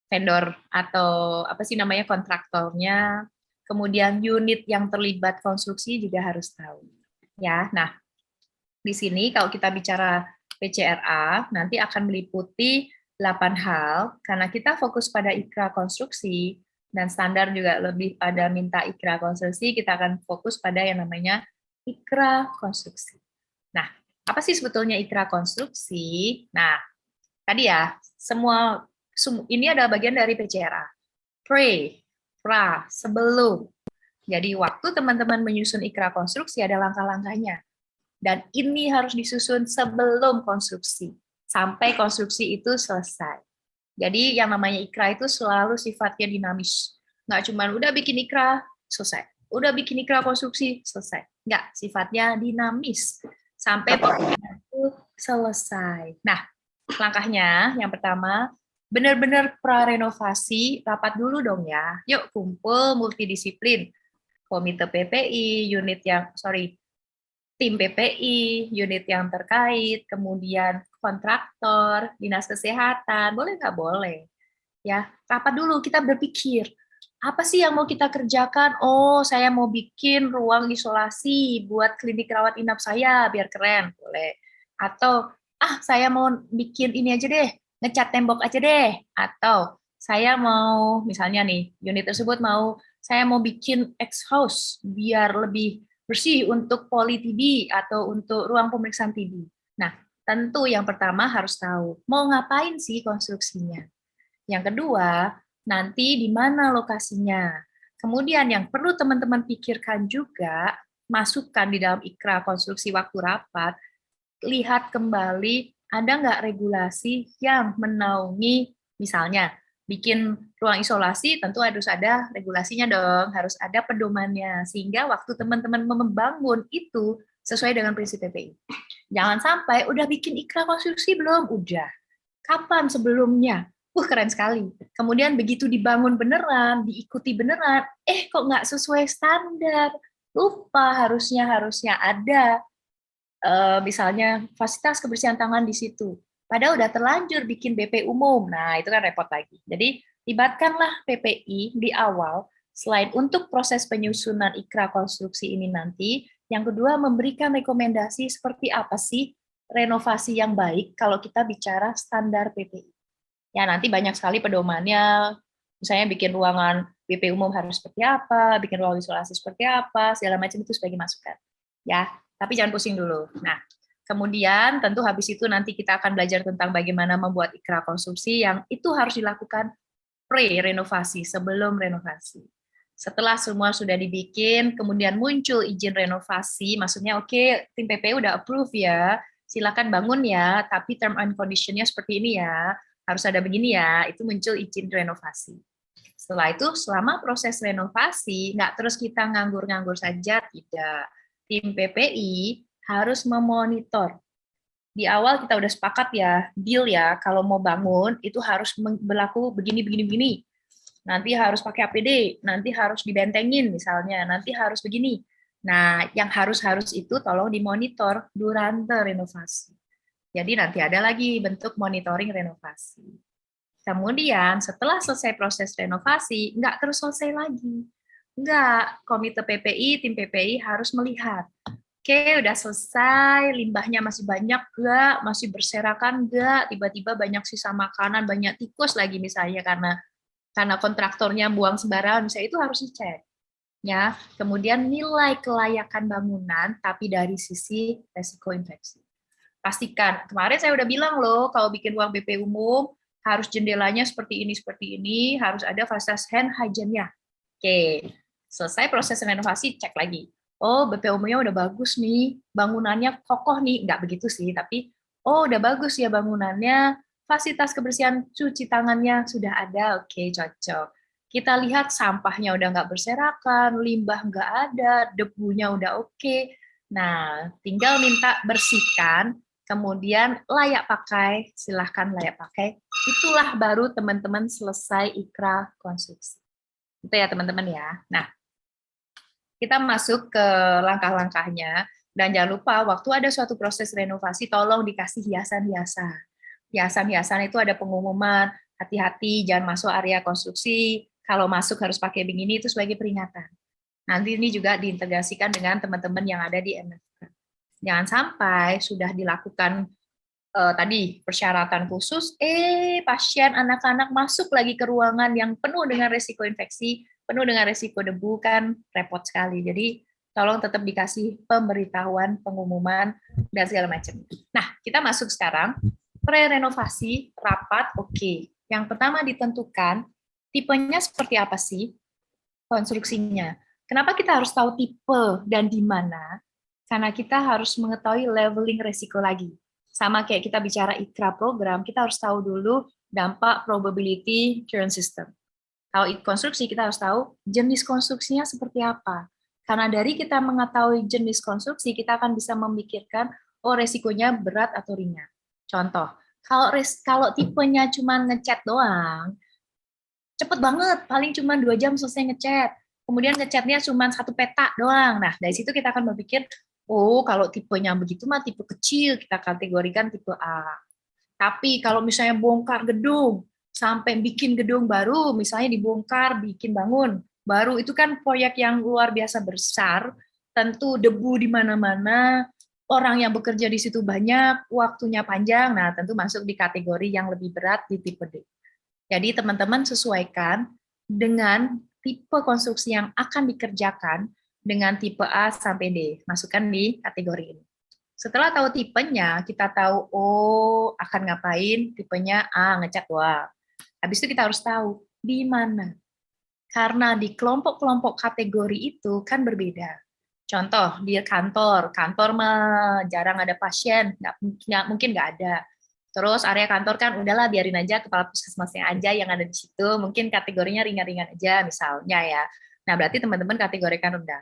vendor atau apa sih namanya kontraktornya, kemudian unit yang terlibat konstruksi juga harus tahu. Ya, nah Di sini kalau kita bicara PCRA, nanti akan meliputi 8 hal, karena kita fokus pada IKRA konstruksi, dan standar juga lebih pada minta IKRA konstruksi, kita akan fokus pada yang namanya IKRA konstruksi. Nah, apa sih sebetulnya IKRA konstruksi? Nah, tadi ya, semua ini adalah bagian dari PCRA. Pre, pra, sebelum. Jadi waktu teman-teman menyusun IKRA konstruksi ada langkah-langkahnya. Dan ini harus disusun sebelum konstruksi, sampai konstruksi itu selesai. Jadi yang namanya IKRA itu selalu sifatnya dinamis. Nggak cuma udah bikin IKRA, selesai. Udah bikin IKRA konstruksi, selesai. Nggak, sifatnya dinamis. Sampai pokoknya itu selesai. Nah, langkahnya yang pertama, benar-benar pra-renovasi, rapat dulu dong ya. Yuk kumpul multidisiplin. Komite PPI, tim PPI, unit yang terkait, kemudian kontraktor, dinas kesehatan, boleh nggak boleh? Ya, rapat dulu, kita berpikir, apa sih yang mau kita kerjakan? Oh, saya mau bikin ruang isolasi buat klinik rawat inap saya, biar keren, boleh. Atau, saya mau bikin ini aja deh, ngecat tembok aja deh. Atau, saya mau, misalnya nih, unit tersebut saya mau bikin X-house, biar lebih bersih untuk poli TB atau untuk ruang pemeriksaan TB. Nah, tentu yang pertama harus tahu, mau ngapain sih konstruksinya. Yang kedua, nanti di mana lokasinya. Kemudian yang perlu teman-teman pikirkan juga, masukkan di dalam IKRA konstruksi waktu rapat, lihat kembali ada nggak regulasi yang menaungi, misalnya bikin ruang isolasi tentu harus ada regulasinya dong, harus ada pedomannya, sehingga waktu teman-teman membangun itu sesuai dengan prinsip PPI. Jangan sampai udah bikin IKRA konstruksi belum? Udah. Kapan sebelumnya? Keren sekali. Kemudian begitu dibangun beneran, diikuti beneran, kok nggak sesuai standar. Lupa harusnya ada misalnya fasilitas kebersihan tangan di situ. Padahal udah terlanjur bikin BP umum. Nah, itu kan repot lagi. Jadi, libatkanlah PPI di awal, selain untuk proses penyusunan IKRA konstruksi ini nanti, yang kedua memberikan rekomendasi seperti apa sih renovasi yang baik kalau kita bicara standar PPI. Ya, nanti banyak sekali pedomannya, misalnya bikin ruangan BP umum harus seperti apa, bikin ruang isolasi seperti apa, segala macam itu sebagai masukan. Ya, tapi jangan pusing dulu. Nah, kemudian tentu habis itu nanti kita akan belajar tentang bagaimana membuat IKRA konstruksi yang itu harus dilakukan pre-renovasi, sebelum renovasi. Setelah semua sudah dibikin, kemudian muncul izin renovasi, maksudnya oke, tim PPI udah approve ya, silakan bangun ya, tapi term and condition-nya seperti ini ya, harus ada begini ya, itu muncul izin renovasi. Setelah itu, selama proses renovasi, nggak terus kita nganggur-nganggur saja, tidak. Tim PPI harus memonitor. Di awal kita udah sepakat ya, deal ya, kalau mau bangun itu harus berlaku begini. Nanti harus pakai APD, nanti harus dibentengin misalnya, nanti harus begini. Nah, yang harus itu tolong dimonitor durante renovasi. Jadi nanti ada lagi bentuk monitoring renovasi. Kemudian setelah selesai proses renovasi, nggak terus selesai lagi. Enggak, komite PPI, tim PPI harus melihat. Oke, udah selesai, limbahnya masih banyak enggak, masih berserakan enggak, tiba-tiba banyak sisa makanan, banyak tikus lagi misalnya karena kontraktornya buang sembarangan, misalnya itu harus dicek. Ya, kemudian nilai kelayakan bangunan tapi dari sisi resiko infeksi. Pastikan, kemarin saya udah bilang loh, kalau bikin ruang BP umum harus jendelanya seperti ini, harus ada fasilitas hand hygiene-nya. Oke, selesai proses renovasi, cek lagi. Oh, BP umumnya udah bagus nih, bangunannya kokoh nih. Nggak begitu sih, tapi udah bagus ya bangunannya, fasilitas kebersihan cuci tangannya sudah ada, oke, cocok. Kita lihat sampahnya udah nggak berserakan, limbah nggak ada, debunya udah oke. Nah, tinggal minta bersihkan, kemudian layak pakai, silahkan layak pakai. Itulah baru teman-teman selesai IKRA konstruksi. Itu ya teman-teman ya. Nah, kita masuk ke langkah-langkahnya, dan jangan lupa waktu ada suatu proses renovasi, tolong dikasih hiasan-hiasan. Hiasan-hiasan itu ada pengumuman, hati-hati jangan masuk area konstruksi, kalau masuk harus pakai begini, itu sebagai peringatan. Nanti ini juga diintegrasikan dengan teman-teman yang ada di MFK. Jangan sampai sudah dilakukan tadi persyaratan khusus, pasien anak-anak masuk lagi ke ruangan yang penuh dengan risiko infeksi, penuh dengan risiko debu, kan repot sekali. Jadi tolong tetap dikasih pemberitahuan, pengumuman, dan segala macam. Nah, kita masuk sekarang, pre-renovasi, rapat, oke. Yang pertama ditentukan, tipenya seperti apa sih konstruksinya. Kenapa kita harus tahu tipe dan di mana? Karena kita harus mengetahui leveling resiko lagi. Sama kayak kita bicara IKRA program, kita harus tahu dulu dampak probability current system. Kalau konstruksi, kita harus tahu jenis konstruksinya seperti apa. Karena dari kita mengetahui jenis konstruksi, kita akan bisa memikirkan, oh resikonya berat atau ringan. Contoh, kalau tipenya cuma ngecat doang, cepet banget, paling cuma 2 jam selesai ngecat. Kemudian ngecatnya cuma 1 peta doang. Nah, dari situ kita akan berpikir, oh kalau tipenya begitu mah tipe kecil, kita kategorikan tipe A. Tapi kalau misalnya bongkar gedung, sampai bikin gedung baru, misalnya dibongkar, bikin bangun, baru itu kan proyek yang luar biasa besar, tentu debu di mana-mana, orang yang bekerja di situ banyak, waktunya panjang, nah tentu masuk di kategori yang lebih berat di tipe D. Jadi teman-teman sesuaikan dengan tipe konstruksi yang akan dikerjakan dengan tipe A sampai D. Masukkan di kategori ini. Setelah tahu tipenya, kita tahu, oh akan ngapain, tipenya A, ngecat doang. Habis itu kita harus tahu di mana. Karena di kelompok-kelompok kategori itu kan berbeda. Contoh, di kantor mah jarang ada pasien, mungkin nggak ada. Terus area kantor kan udahlah biarin aja kepala puskesmasnya aja yang ada di situ, mungkin kategorinya ringan-ringan aja misalnya ya. Nah, berarti teman-teman kategorikan rendah.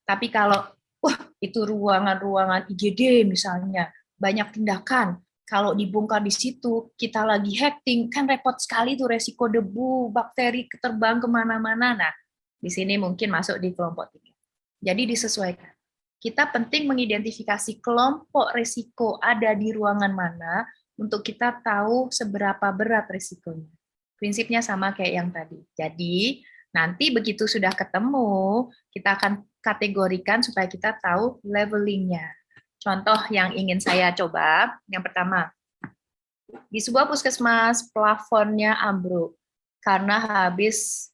Tapi kalau wah, itu ruangan-ruangan IGD misalnya, banyak tindakan. Kalau dibongkar di situ, kita lagi hacking, kan repot sekali tuh resiko debu, bakteri terbang kemana-mana. Nah, di sini mungkin masuk di kelompok 3. Jadi disesuaikan. Kita penting mengidentifikasi kelompok resiko ada di ruangan mana, untuk kita tahu seberapa berat risikonya. Prinsipnya sama kayak yang tadi. Jadi, nanti begitu sudah ketemu, kita akan kategorikan supaya kita tahu levelingnya. Contoh yang ingin saya coba, yang pertama, di sebuah puskesmas plafonnya ambruk karena habis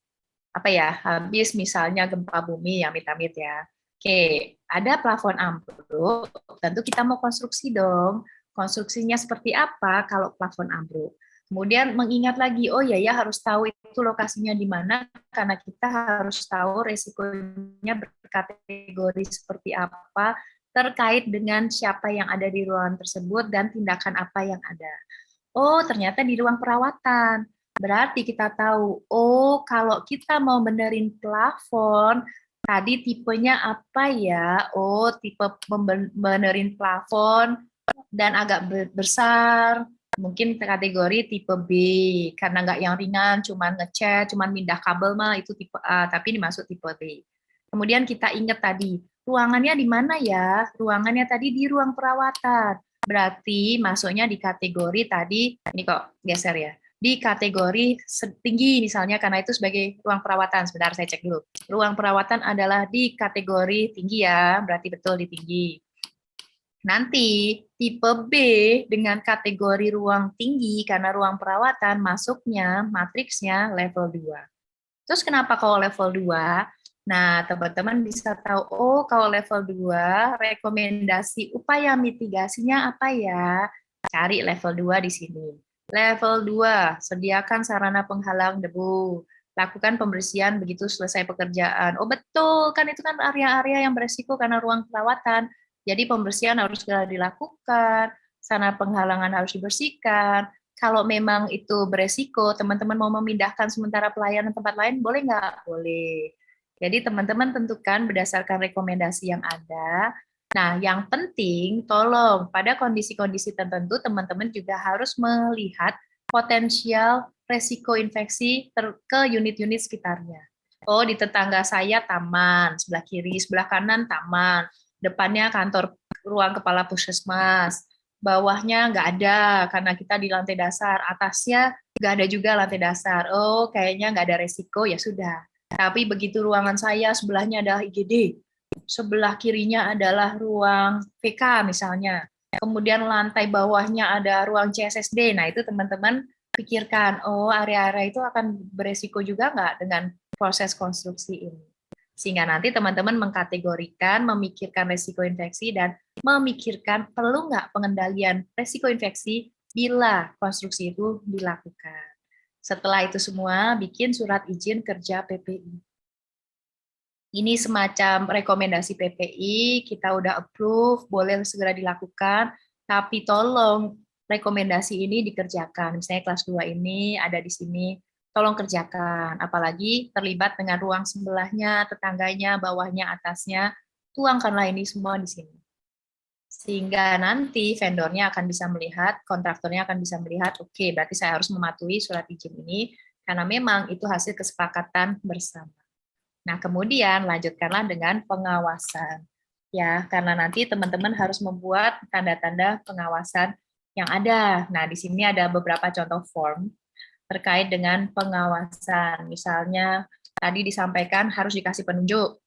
habis misalnya gempa bumi yang amit-amit ya. Oke, ada plafon ambruk, tentu kita mau konstruksi dong. Konstruksinya seperti apa kalau plafon ambruk. Kemudian mengingat lagi, oh ya harus tahu itu lokasinya di mana, karena kita harus tahu resikonya berkategori seperti apa, terkait dengan siapa yang ada di ruangan tersebut dan tindakan apa yang ada. Oh, ternyata di ruang perawatan. Berarti kita tahu, oh kalau kita mau benerin plafon, tadi tipenya apa ya? Oh, tipe benerin plafon dan agak besar, mungkin kategori tipe B, karena nggak yang ringan, cuman ngecat, cuman pindah kabel mah itu tipe A, tapi ini masuk tipe B. Kemudian kita ingat tadi, ruangannya di mana ya? Ruangannya tadi di ruang perawatan. Berarti masuknya di kategori tadi, ini kok geser ya, di kategori tinggi misalnya, karena itu sebagai ruang perawatan. Sebentar saya cek dulu. Ruang perawatan adalah di kategori tinggi ya, berarti betul di tinggi. Nanti tipe B dengan kategori ruang tinggi karena ruang perawatan masuknya matriksnya level 2. Terus kenapa kalau level 2? Nah, teman-teman bisa tahu, oh kalau level 2 rekomendasi upaya mitigasinya apa ya? Cari level 2 di sini. Level 2, sediakan sarana penghalang debu. Lakukan pembersihan begitu selesai pekerjaan. Oh betul, kan itu kan area-area yang beresiko karena ruang perawatan. Jadi pembersihan harus segera dilakukan, sarana penghalangan harus dibersihkan. Kalau memang itu beresiko, teman-teman mau memindahkan sementara pelayanan tempat lain, boleh nggak? Boleh. Jadi teman-teman tentukan berdasarkan rekomendasi yang ada. Nah, yang penting, tolong pada kondisi-kondisi tertentu, teman-teman juga harus melihat potensial resiko infeksi ke unit-unit sekitarnya. Oh, di tetangga saya taman, sebelah kiri, sebelah kanan taman, depannya kantor ruang kepala puskesmas, bawahnya nggak ada karena kita di lantai dasar, atasnya nggak ada juga lantai dasar. Oh, kayaknya nggak ada resiko, ya sudah. Tapi begitu ruangan saya sebelahnya ada IGD, sebelah kirinya adalah ruang VK misalnya, kemudian lantai bawahnya ada ruang CSSD. Nah, itu teman-teman pikirkan, oh area-area itu akan beresiko juga nggak dengan proses konstruksi ini. Sehingga nanti teman-teman mengkategorikan, memikirkan resiko infeksi, dan memikirkan perlu nggak pengendalian resiko infeksi bila konstruksi itu dilakukan. Setelah itu semua, bikin surat izin kerja PPI. Ini semacam rekomendasi PPI, kita udah approve, boleh segera dilakukan, tapi tolong rekomendasi ini dikerjakan. Misalnya kelas 2 ini ada di sini, tolong kerjakan. Apalagi terlibat dengan ruang sebelahnya, tetangganya, bawahnya, atasnya, tuangkanlah ini semua di sini. Sehingga nanti vendornya akan bisa melihat, kontraktornya akan bisa melihat, oke, berarti saya harus mematuhi surat izin ini, karena memang itu hasil kesepakatan bersama. Nah, kemudian lanjutkanlah dengan pengawasan. Ya, karena nanti teman-teman harus membuat tanda-tanda pengawasan yang ada. Nah, di sini ada beberapa contoh form terkait dengan pengawasan. Misalnya, tadi disampaikan harus dikasih penunjuk.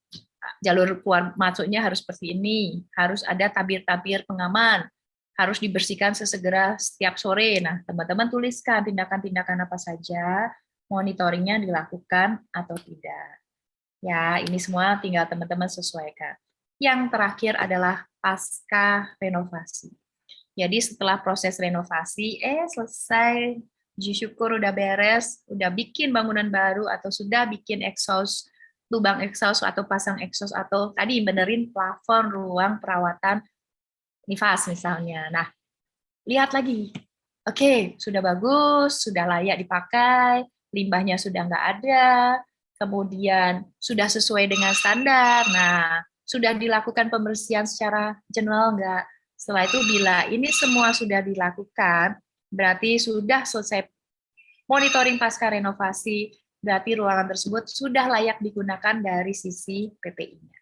Jalur keluar masuknya harus seperti ini. Harus ada tabir-tabir pengaman. Harus dibersihkan sesegera setiap sore. Nah, teman-teman tuliskan tindakan-tindakan apa saja, monitoringnya dilakukan atau tidak. Ya, ini semua tinggal teman-teman sesuaikan. Yang terakhir adalah pasca renovasi. Jadi setelah proses renovasi, selesai, puji syukur udah beres, udah bikin bangunan baru atau sudah bikin exhaust, lubang exhaust atau pasang exhaust atau tadi benerin plafon ruang perawatan nifas misalnya. Nah, lihat lagi. Oke, sudah bagus, sudah layak dipakai, limbahnya sudah nggak ada, kemudian sudah sesuai dengan standar. Nah, sudah dilakukan pembersihan secara general nggak? Setelah itu bila ini semua sudah dilakukan, berarti sudah selesai monitoring pasca renovasi, berarti ruangan tersebut sudah layak digunakan dari sisi PPI-nya.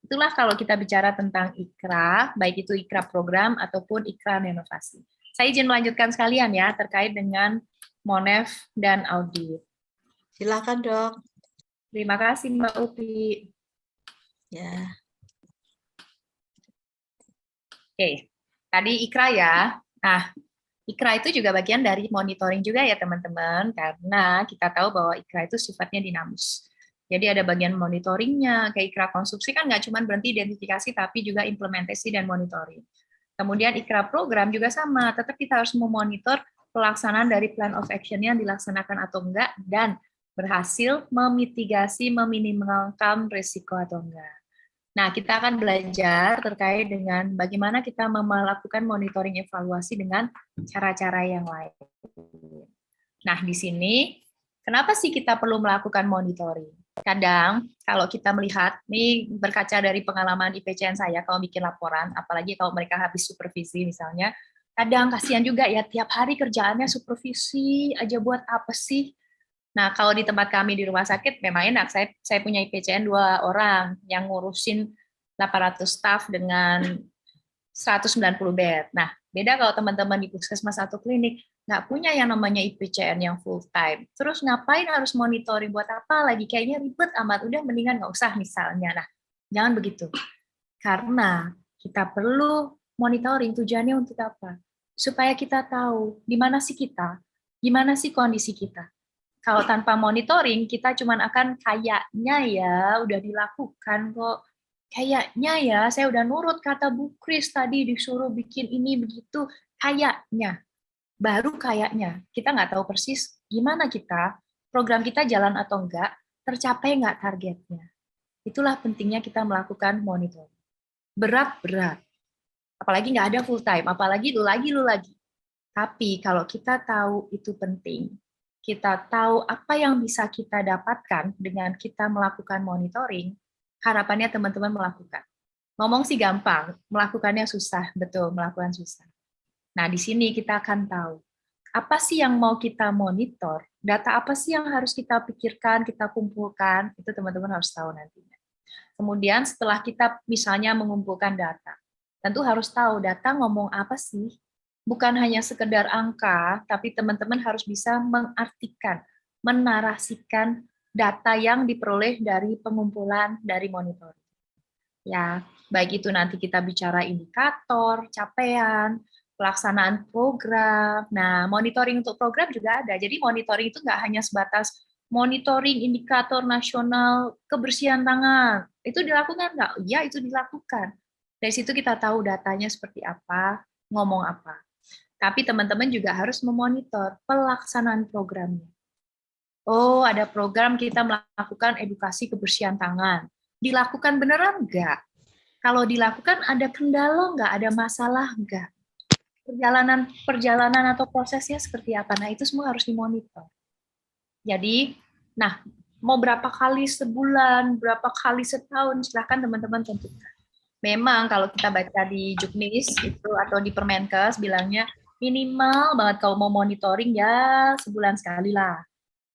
Itulah kalau kita bicara tentang IKRA, baik itu IKRA program ataupun IKRA renovasi. Saya izin melanjutkan sekalian ya, terkait dengan Monef dan audit. Silakan, Dok. Terima kasih Mbak Upi. Ya. Oke, tadi IKRA ya. Nah, IKRA itu juga bagian dari monitoring juga ya teman-teman, karena kita tahu bahwa IKRA itu sifatnya dinamis. Jadi ada bagian monitoringnya, kayak IKRA konstruksi kan nggak cuma berhenti identifikasi, tapi juga implementasi dan monitoring. Kemudian IKRA program juga sama, tetap kita harus memonitor pelaksanaan dari plan of action yang dilaksanakan atau enggak, dan berhasil memitigasi, meminimalkan risiko atau enggak. Nah, kita akan belajar terkait dengan bagaimana kita melakukan monitoring evaluasi dengan cara-cara yang lain. Nah, di sini, kenapa sih kita perlu melakukan monitoring? Kadang, kalau kita melihat, ini berkaca dari pengalaman IPCN saya, kalau bikin laporan, apalagi kalau mereka habis supervisi misalnya, kadang kasihan juga ya, tiap hari kerjaannya supervisi aja buat apa sih? Nah, kalau di tempat kami di rumah sakit memang enak. Saya punya IPCN 2 orang yang ngurusin 800 staf dengan 190 bed. Nah, beda kalau teman-teman di puskesmas atau klinik nggak punya yang namanya IPCN yang full time. Terus ngapain harus monitoring buat apa lagi? Kayaknya ribet amat. Udah mendingan nggak usah misalnya. Nah, jangan begitu. Karena kita perlu monitoring, tujuannya untuk apa? Supaya kita tahu di mana sih kita, gimana sih kondisi kita. Kalau tanpa monitoring, kita cuma akan kayaknya ya, udah dilakukan kok. Kayaknya ya, saya udah nurut kata Bu Kris tadi disuruh bikin ini begitu. Kayaknya, baru kayaknya. Kita nggak tahu persis gimana kita, program kita jalan atau enggak, tercapai nggak targetnya. Itulah pentingnya kita melakukan monitoring. Berat-berat. Apalagi nggak ada full time, apalagi lu lagi. Tapi kalau kita tahu itu penting, kita tahu apa yang bisa kita dapatkan dengan kita melakukan monitoring, harapannya teman-teman melakukan. Ngomong sih gampang, melakukannya susah, betul, melakukan susah. Nah, di sini kita akan tahu, apa sih yang mau kita monitor, data apa sih yang harus kita pikirkan, kita kumpulkan, itu teman-teman harus tahu nantinya. Kemudian setelah kita misalnya mengumpulkan data, tentu harus tahu data ngomong apa sih, bukan hanya sekedar angka, tapi teman-teman harus bisa mengartikan, menarasikan data yang diperoleh dari pengumpulan dari monitoring. Ya, baik itu nanti kita bicara indikator, capaian, pelaksanaan program. Nah, monitoring untuk program juga ada. Jadi monitoring itu nggak hanya sebatas monitoring indikator nasional kebersihan tangan. Itu dilakukan nggak? Iya, itu dilakukan. Dari situ kita tahu datanya seperti apa, ngomong apa. Tapi teman-teman juga harus memonitor pelaksanaan programnya. Oh, ada program kita melakukan edukasi kebersihan tangan. Dilakukan beneran nggak? Kalau dilakukan ada kendala nggak? Ada masalah nggak? Perjalanan atau prosesnya seperti apa? Nah, itu semua harus dimonitor. Jadi, nah, mau berapa kali sebulan, berapa kali setahun, silahkan teman-teman tentukan. Memang kalau kita baca di Juknis itu atau di Permenkes bilangnya minimal banget kalau mau monitoring ya sebulan sekali lah.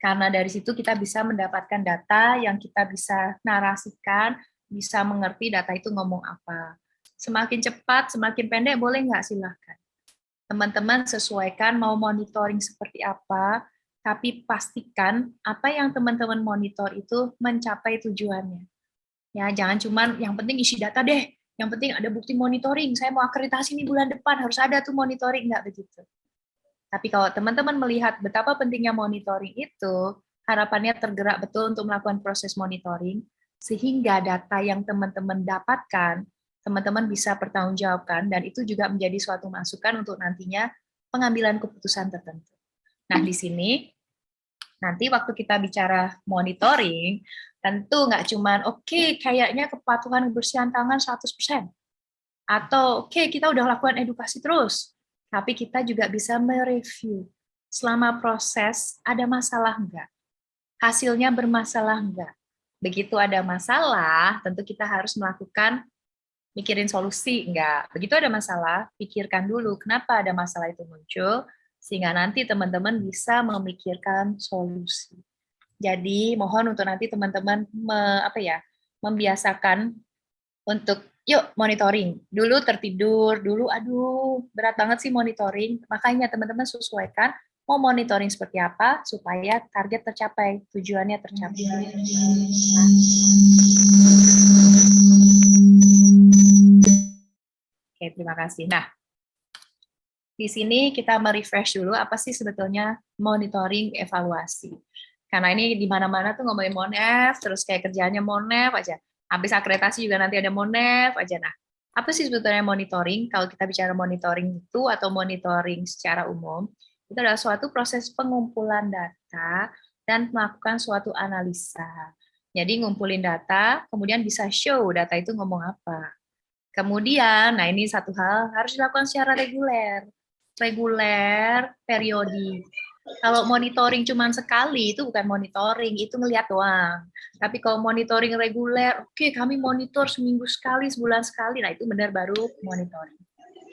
Karena dari situ kita bisa mendapatkan data yang kita bisa narasikan, bisa mengerti data itu ngomong apa. Semakin cepat, semakin pendek boleh nggak? Silahkan. Teman-teman sesuaikan mau monitoring seperti apa, tapi pastikan apa yang teman-teman monitor itu mencapai tujuannya. Ya, jangan cuman yang penting isi data deh, yang penting ada bukti monitoring, saya mau akreditasi nih bulan depan, harus ada tuh monitoring, nggak begitu. Tapi kalau teman-teman melihat betapa pentingnya monitoring itu, harapannya tergerak betul untuk melakukan proses monitoring, sehingga data yang teman-teman dapatkan, teman-teman bisa pertanggungjawabkan, dan itu juga menjadi suatu masukan untuk nantinya pengambilan keputusan tertentu. Nah, di sini, nanti waktu kita bicara monitoring, tentu nggak cuman, oke, kayaknya kepatuhan kebersihan tangan 100%, atau oke, kita udah lakukan edukasi terus, tapi kita juga bisa mereview selama proses ada masalah enggak, hasilnya bermasalah enggak. Begitu ada masalah, tentu kita harus melakukan mikirin solusi enggak. Begitu ada masalah, pikirkan dulu kenapa ada masalah itu muncul, sehingga nanti teman-teman bisa memikirkan solusi. Jadi mohon untuk nanti teman-teman membiasakan untuk yuk monitoring. Dulu tertidur, dulu aduh berat banget sih monitoring. Makanya teman-teman sesuaikan mau monitoring seperti apa supaya target tercapai, tujuannya tercapai. Oke, terima kasih. Nah, di sini kita merefresh dulu apa sih sebetulnya monitoring evaluasi. Karena ini di mana-mana tuh ngomongin Monef, terus kayak kerjaannya Monef aja. Habis akreditasi juga nanti ada Monef aja. Nah, apa sih sebetulnya monitoring? Kalau kita bicara monitoring itu atau monitoring secara umum, itu adalah suatu proses pengumpulan data dan melakukan suatu analisa. Jadi ngumpulin data, kemudian bisa show data itu ngomong apa. Kemudian, nah ini satu hal harus dilakukan secara reguler, periodik. Kalau monitoring cuma sekali, itu bukan monitoring, itu ngelihat doang. Tapi kalau monitoring reguler, oke, kami monitor seminggu sekali, sebulan sekali, nah itu benar baru monitoring.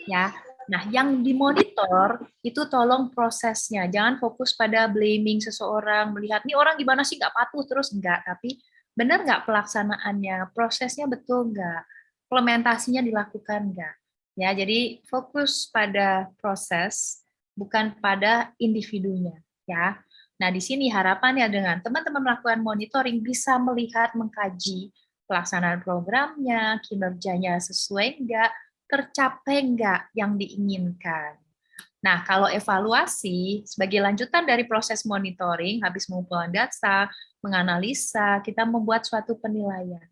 Ya, nah yang dimonitor itu tolong prosesnya, jangan fokus pada blaming seseorang, melihat nih orang gimana sih nggak patuh terus enggak, tapi benar nggak pelaksanaannya, prosesnya betul nggak, implementasinya dilakukan nggak. Ya, jadi fokus pada proses, bukan pada individunya, ya. Nah, di sini harapannya dengan teman-teman melakukan monitoring bisa melihat, mengkaji pelaksanaan programnya, kinerjanya sesuai enggak, tercapai enggak yang diinginkan. Nah, kalau evaluasi sebagai lanjutan dari proses monitoring, habis mengumpulkan data, menganalisa, kita membuat suatu penilaian.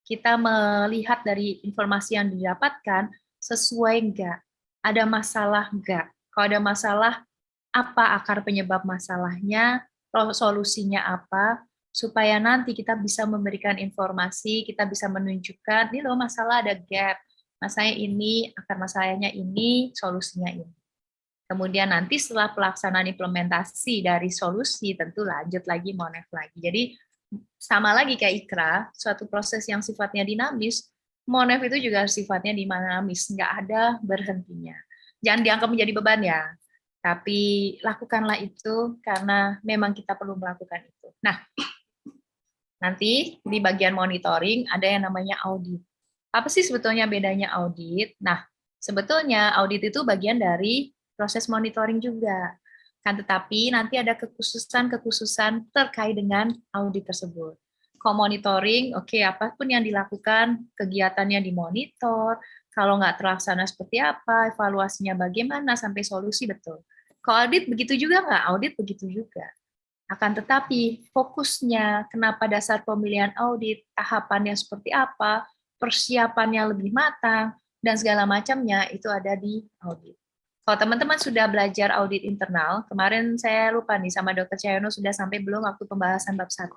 Kita melihat dari informasi yang didapatkan, sesuai enggak? Ada masalah enggak? Kalau ada masalah, apa akar penyebab masalahnya? Solusinya apa? Supaya nanti kita bisa memberikan informasi, kita bisa menunjukkan, ini loh masalah ada gap, masalahnya ini, akar masalahnya ini, solusinya ini. Kemudian nanti setelah pelaksanaan implementasi dari solusi, tentu lanjut lagi, monef lagi. Jadi sama lagi kayak Ikra, suatu proses yang sifatnya dinamis, monef itu juga sifatnya dinamis, nggak ada berhentinya. Jangan dianggap menjadi beban ya, tapi lakukanlah itu karena memang kita perlu melakukan itu. Nah, nanti di bagian monitoring ada yang namanya audit. Apa sih sebetulnya bedanya audit? Nah, sebetulnya audit itu bagian dari proses monitoring juga. Kan tetapi nanti ada kekhususan-kekhususan terkait dengan audit tersebut. Co-monitoring, oke, apapun yang dilakukan, kegiatannya dimonitor, kalau nggak terlaksana seperti apa, evaluasinya bagaimana, sampai solusi betul. Kalau audit begitu juga nggak? Audit begitu juga. Akan tetapi fokusnya, kenapa dasar pemilihan audit, tahapannya seperti apa, persiapannya lebih matang, dan segala macamnya itu ada di audit. Kalau teman-teman sudah belajar audit internal, kemarin saya lupa nih sama Dr. Cahyono sudah sampai belum waktu pembahasan bab 1.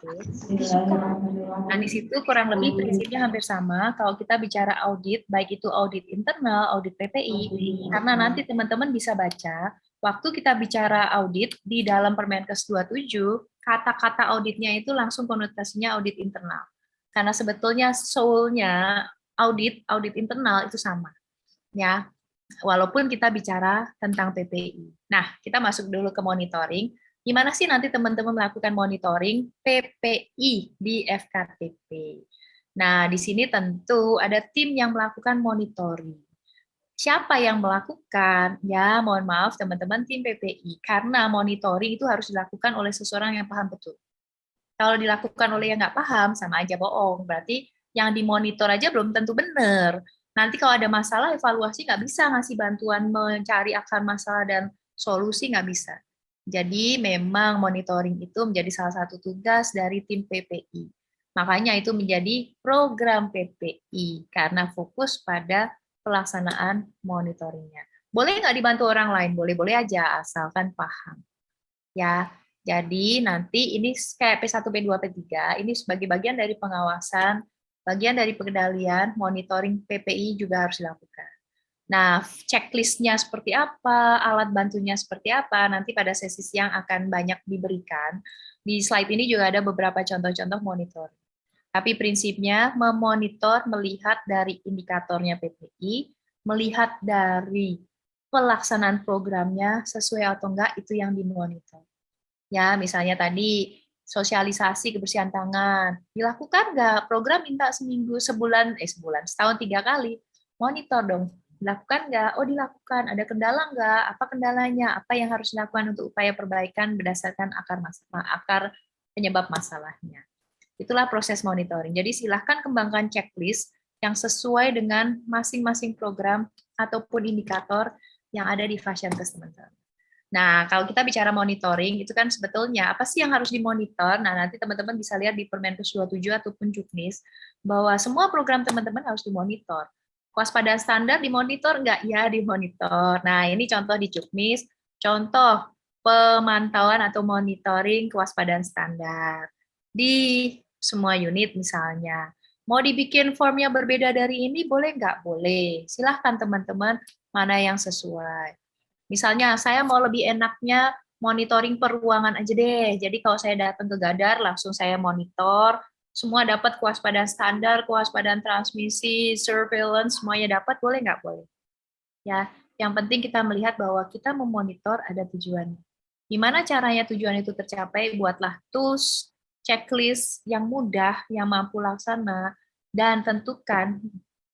Nah, di situ kurang lebih prinsipnya hampir sama kalau kita bicara audit, baik itu audit internal, audit PPI, karena nanti teman-teman bisa baca, waktu kita bicara audit di dalam Permenkes 27, kata-kata auditnya itu langsung konotasinya audit internal. Karena sebetulnya soul-nya audit internal itu sama. Ya, walaupun kita bicara tentang PPI. Nah, kita masuk dulu ke monitoring. Gimana sih nanti teman-teman melakukan monitoring PPI di FKTP? Nah, di sini tentu ada tim yang melakukan monitoring. Siapa yang melakukan? Ya, mohon maaf teman-teman, tim PPI. Karena monitoring itu harus dilakukan oleh seseorang yang paham betul. Kalau dilakukan oleh yang nggak paham, sama aja bohong. Berarti yang dimonitor aja belum tentu benar. Nanti kalau ada masalah, evaluasi nggak bisa ngasih bantuan mencari akar masalah dan solusi nggak bisa. Jadi memang monitoring itu menjadi salah satu tugas dari tim PPI. Makanya itu menjadi program PPI, karena fokus pada pelaksanaan monitoringnya. Boleh nggak dibantu orang lain? Boleh-boleh aja, asalkan paham. Ya, jadi nanti ini kayak P1, P2, P3, ini sebagai bagian dari pengawasan, bagian dari pengendalian, monitoring PPI juga harus dilakukan. Nah, checklistnya seperti apa, alat bantunya seperti apa, nanti pada sesi siang akan banyak diberikan. Di slide ini juga ada beberapa contoh-contoh monitoring. Tapi prinsipnya memonitor, melihat dari indikatornya PPI, melihat dari pelaksanaan programnya sesuai atau enggak, itu yang dimonitor. Ya, misalnya tadi sosialisasi kebersihan tangan. Dilakukan nggak? Program minta seminggu, setahun 3 kali. Monitor dong. Dilakukan nggak? Oh, dilakukan. Ada kendala nggak? Apa kendalanya? Apa yang harus dilakukan untuk upaya perbaikan berdasarkan akar penyebab masalahnya. Itulah proses monitoring. Jadi silahkan kembangkan checklist yang sesuai dengan masing-masing program ataupun indikator yang ada di Fasiankes teman-teman. Nah, kalau kita bicara monitoring, itu kan sebetulnya apa sih yang harus dimonitor? Nah, nanti teman-teman bisa lihat di Permenkes 27 ataupun Juknis, bahwa semua program teman-teman harus dimonitor. Kewaspadaan standar dimonitor nggak? Ya, dimonitor. Nah, ini contoh di Juknis, contoh pemantauan atau monitoring kewaspadaan standar. Di semua unit misalnya. Mau dibikin formnya berbeda dari ini, boleh nggak? Boleh. Silahkan teman-teman, mana yang sesuai. Misalnya saya mau lebih enaknya monitoring per ruangan aja deh. Jadi kalau saya datang ke Gadar, langsung saya monitor, semua dapat kewaspadaan standar, kewaspadaan transmisi, surveillance, semuanya dapat, boleh nggak? Boleh. Ya, yang penting kita melihat bahwa kita memonitor ada tujuannya. Gimana caranya tujuan itu tercapai? Buatlah tools, checklist yang mudah, yang mampu laksana, dan tentukan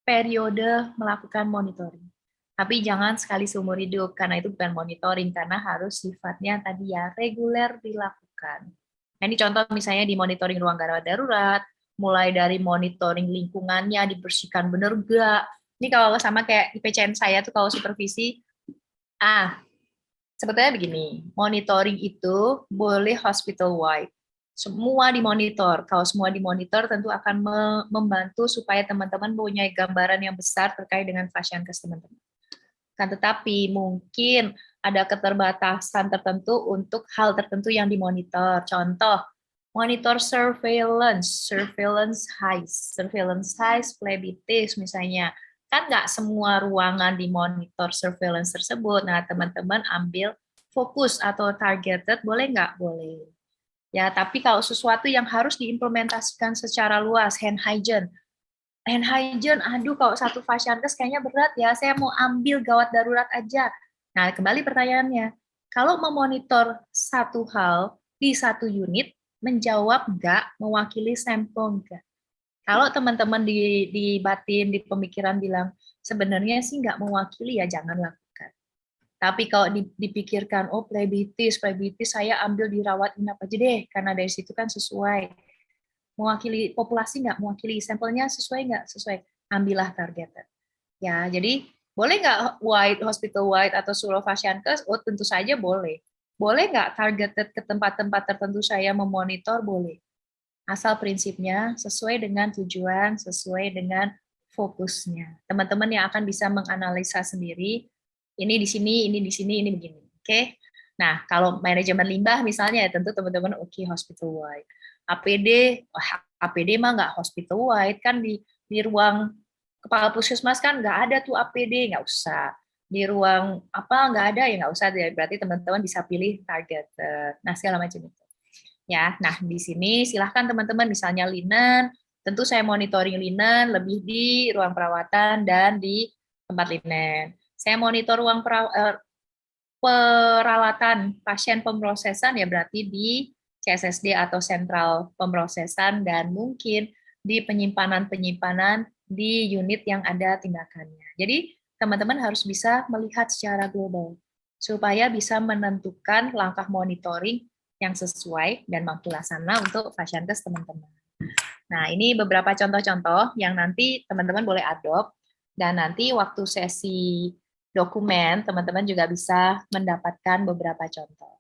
periode melakukan monitoring. Tapi jangan sekali seumur hidup, karena itu bukan monitoring, karena harus sifatnya tadi ya reguler dilakukan. Nah, ini contoh misalnya di monitoring ruang gawat darurat, mulai dari monitoring lingkungannya, dibersihkan bener gak. Ini kalau sama kayak IPCN saya tuh kalau supervisi, sebetulnya begini, monitoring itu boleh hospital wide. Semua dimonitor. Kalau semua dimonitor tentu akan membantu supaya teman-teman punya gambaran yang besar terkait dengan Fasiankes teman-teman. Kan tetapi mungkin ada keterbatasan tertentu untuk hal tertentu yang dimonitor. Contoh, monitor surveillance height, phlebitis misalnya. Kan nggak semua ruangan dimonitor surveillance tersebut. Nah, teman-teman ambil fokus atau targeted, boleh nggak? Boleh. Ya, tapi kalau sesuatu yang harus diimplementasikan secara luas, hand hygiene, aduh kalau satu Fasiankes kayaknya berat ya, saya mau ambil gawat darurat aja. Nah, kembali pertanyaannya, kalau memonitor satu hal di satu unit, menjawab enggak, mewakili sampel enggak? Kalau teman-teman di batin, di pemikiran bilang, sebenarnya sih enggak mewakili ya, jangan lakukan. Tapi kalau dipikirkan, oh phlebitis saya ambil dirawat inap aja deh, karena dari situ kan sesuai. mewakili populasi nggak, mewakili sampelnya sesuai nggak, sesuai, ambillah targeted. Ya, jadi boleh nggak wide, hospital wide atau seluruh Fasiankes? Oh, tentu saja boleh. Boleh nggak targeted ke tempat-tempat tertentu saya memonitor? Boleh. Asal prinsipnya sesuai dengan tujuan, sesuai dengan fokusnya. Teman-teman yang akan bisa menganalisa sendiri, ini di sini, ini di sini, ini begini. Oke? Nah, kalau manajemen limbah misalnya, ya tentu teman-teman oke, hospital wide. APD, APD mah nggak hospital wide, kan di ruang kepala puskesmas kan nggak ada tuh APD, nggak usah. Di ruang apa nggak ada, ya nggak usah. Berarti teman-teman bisa pilih target. Nah, segala macam itu. Ya, nah di sini silahkan teman-teman, misalnya linen, tentu saya monitoring linen lebih di ruang perawatan dan di tempat linen. Saya monitor ruang peralatan pasien pemrosesan, ya berarti di CSSD atau sentral pemrosesan, dan mungkin di penyimpanan-penyimpanan di unit yang ada tindakannya. Jadi teman-teman harus bisa melihat secara global supaya bisa menentukan langkah monitoring yang sesuai dan mampu laksana untuk Fasiankes teman-teman. Nah, ini beberapa contoh-contoh yang nanti teman-teman boleh adopt, dan nanti waktu sesi dokumen, teman-teman juga bisa mendapatkan beberapa contoh.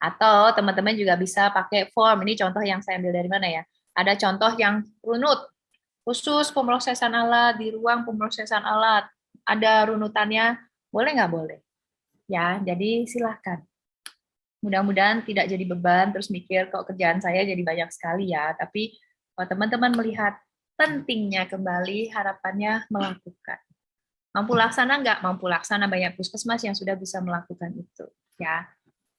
Atau teman-teman juga bisa pakai form, ini contoh yang saya ambil dari mana ya? Ada contoh yang runut, khusus pemrosesan alat, di ruang pemrosesan alat, ada runutannya, boleh nggak boleh? Ya, jadi silahkan. Mudah-mudahan tidak jadi beban, terus mikir kok kerjaan saya jadi banyak sekali ya. Tapi kalau teman-teman melihat pentingnya kembali, harapannya melakukan. Mampu laksana nggak? Mampu laksana, banyak puskesmas yang sudah bisa melakukan itu. Ya,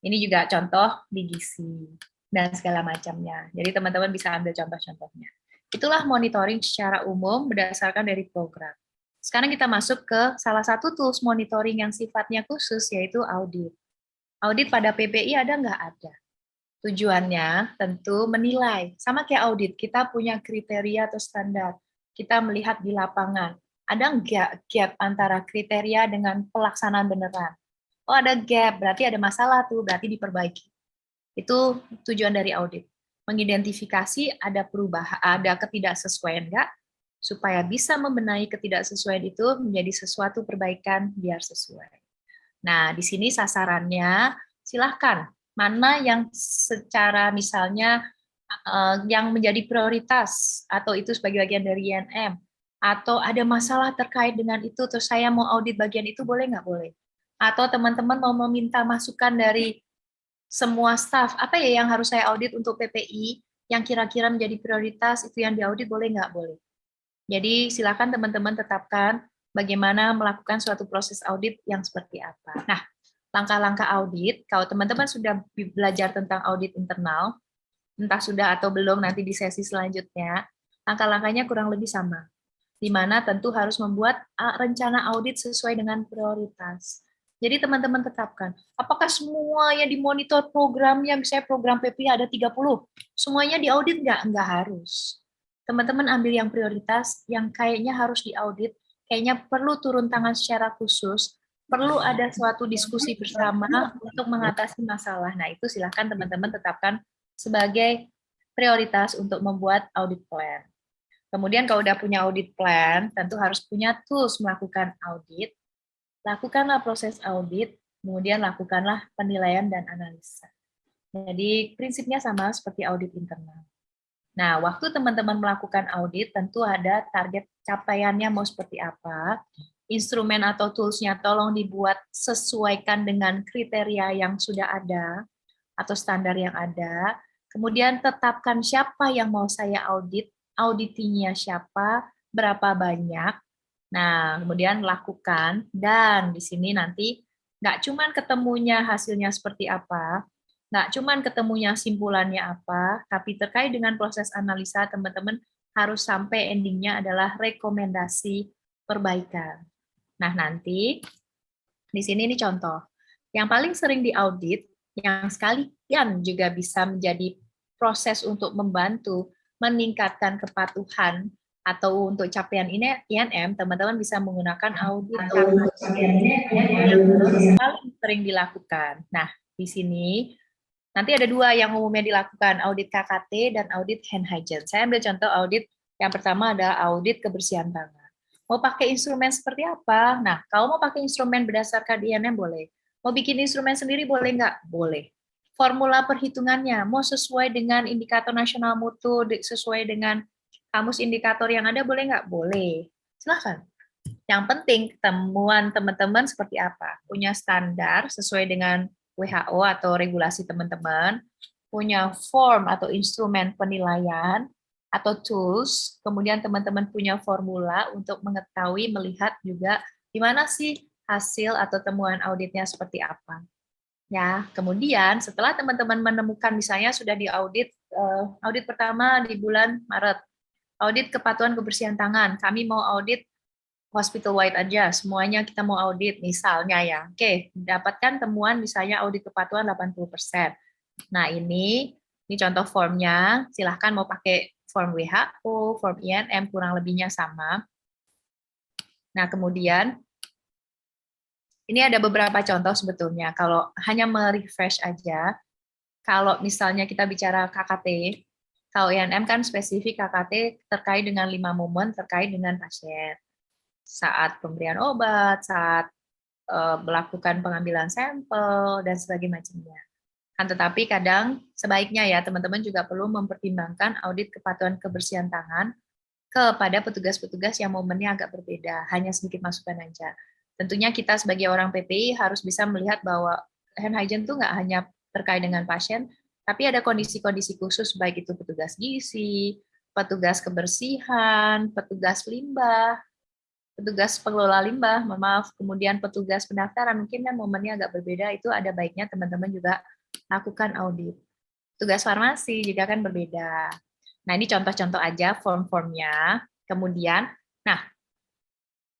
ini juga contoh di gizi dan segala macamnya. Jadi teman-teman bisa ambil contoh-contohnya. Itulah monitoring secara umum berdasarkan dari program. Sekarang kita masuk ke salah satu tools monitoring yang sifatnya khusus, yaitu audit. Audit pada PPI ada nggak? Ada. Tujuannya tentu menilai. Sama kayak audit, kita punya kriteria atau standar. Kita melihat di lapangan. Ada nggak gap antara kriteria dengan pelaksanaan beneran? Oh, ada gap, berarti ada masalah tuh, berarti diperbaiki. Itu tujuan dari audit. Mengidentifikasi ada perubahan, ada ketidaksesuaian nggak, supaya bisa membenahi ketidaksesuaian itu menjadi sesuatu perbaikan biar sesuai. Nah, di sini sasarannya silahkan mana yang secara misalnya yang menjadi prioritas atau itu sebagai bagian dari INM, atau ada masalah terkait dengan itu terus saya mau audit bagian itu, boleh nggak? Boleh. Atau teman-teman mau meminta masukan dari semua staff, apa ya yang harus saya audit untuk PPI yang kira-kira menjadi prioritas, itu yang diaudit, boleh nggak? Boleh. Jadi silakan teman-teman tetapkan bagaimana melakukan suatu proses audit yang seperti apa. Nah, langkah-langkah audit, kalau teman-teman sudah belajar tentang audit internal, entah sudah atau belum nanti di sesi selanjutnya, langkah-langkahnya kurang lebih sama. Di mana tentu harus membuat rencana audit sesuai dengan prioritas. Jadi teman-teman tetapkan, apakah semua yang dimonitor programnya, misalnya program PPI ada 30, semuanya diaudit nggak? Nggak harus. Teman-teman ambil yang prioritas, yang kayaknya harus diaudit, kayaknya perlu turun tangan secara khusus, perlu ada suatu diskusi bersama untuk mengatasi masalah. Nah, itu silahkan teman-teman tetapkan sebagai prioritas untuk membuat audit plan. Kemudian kalau udah punya audit plan, tentu harus punya tools melakukan audit. Lakukanlah proses audit, kemudian lakukanlah penilaian dan analisa. Jadi prinsipnya sama seperti audit internal. Nah, waktu teman-teman melakukan audit, tentu ada target capaiannya mau seperti apa. Instrumen atau tools-nya tolong dibuat sesuaikan dengan kriteria yang sudah ada atau standar yang ada. Kemudian tetapkan siapa yang mau saya audit, auditinya siapa, berapa banyak. Nah, kemudian lakukan, dan di sini nanti nggak cuman ketemunya hasilnya seperti apa, nggak cuman ketemunya simpulannya apa, tapi terkait dengan proses analisa, teman-teman harus sampai endingnya adalah rekomendasi perbaikan. Nah, nanti di sini ini contoh. Yang paling sering diaudit, yang sekalian juga bisa menjadi proses untuk membantu meningkatkan kepatuhan atau untuk capaian INM, teman-teman bisa menggunakan audit yang paling sering dilakukan. Nah, di sini Nanti ada dua yang umumnya dilakukan, audit KKT dan audit hand hygiene. Saya ambil contoh audit yang pertama ada audit kebersihan tangan. Mau pakai instrumen seperti apa? Nah, kalau mau pakai instrumen berdasarkan INM boleh. Mau bikin instrumen sendiri boleh nggak? Boleh. Formula perhitungannya, mau sesuai dengan indikator nasional mutu, sesuai dengan kamus indikator yang ada, boleh nggak? Boleh. Silahkan. Yang penting temuan teman-teman seperti apa? Punya standar sesuai dengan WHO atau regulasi teman-teman, punya form atau instrumen penilaian atau tools, kemudian teman-teman punya formula untuk mengetahui, melihat juga gimana sih hasil atau temuan auditnya seperti apa. Ya, kemudian setelah teman-teman menemukan misalnya sudah diaudit, audit pertama di bulan Maret, audit kepatuhan kebersihan tangan, kami mau audit hospital wide aja, semuanya kita mau audit misalnya ya. Oke, dapatkan temuan misalnya audit kepatuhan 80%. Nah, ini contoh formnya, silahkan mau pakai form WHO, form INM, kurang lebihnya sama. Nah, kemudian ini ada beberapa contoh sebetulnya. Kalau hanya merefresh aja, kalau misalnya kita bicara KKT, kalau INM kan spesifik KKT terkait dengan 5 momen terkait dengan pasien. Saat pemberian obat, saat melakukan pengambilan sampel, dan sebagainya. Kan tetapi kadang sebaiknya ya teman-teman juga perlu mempertimbangkan audit kepatuhan kebersihan tangan kepada petugas-petugas yang momennya agak berbeda, hanya sedikit masukan aja. Tentunya kita sebagai orang PPI harus bisa melihat bahwa hand hygiene itu nggak hanya terkait dengan pasien, tapi ada kondisi-kondisi khusus, baik itu petugas gizi, petugas kebersihan, petugas limbah, petugas pengelola limbah, maaf, kemudian petugas pendaftaran, mungkin kan momennya agak berbeda, itu ada baiknya teman-teman juga lakukan audit. Tugas farmasi juga kan berbeda. Nah, ini contoh-contoh aja form-formnya. Kemudian, nah,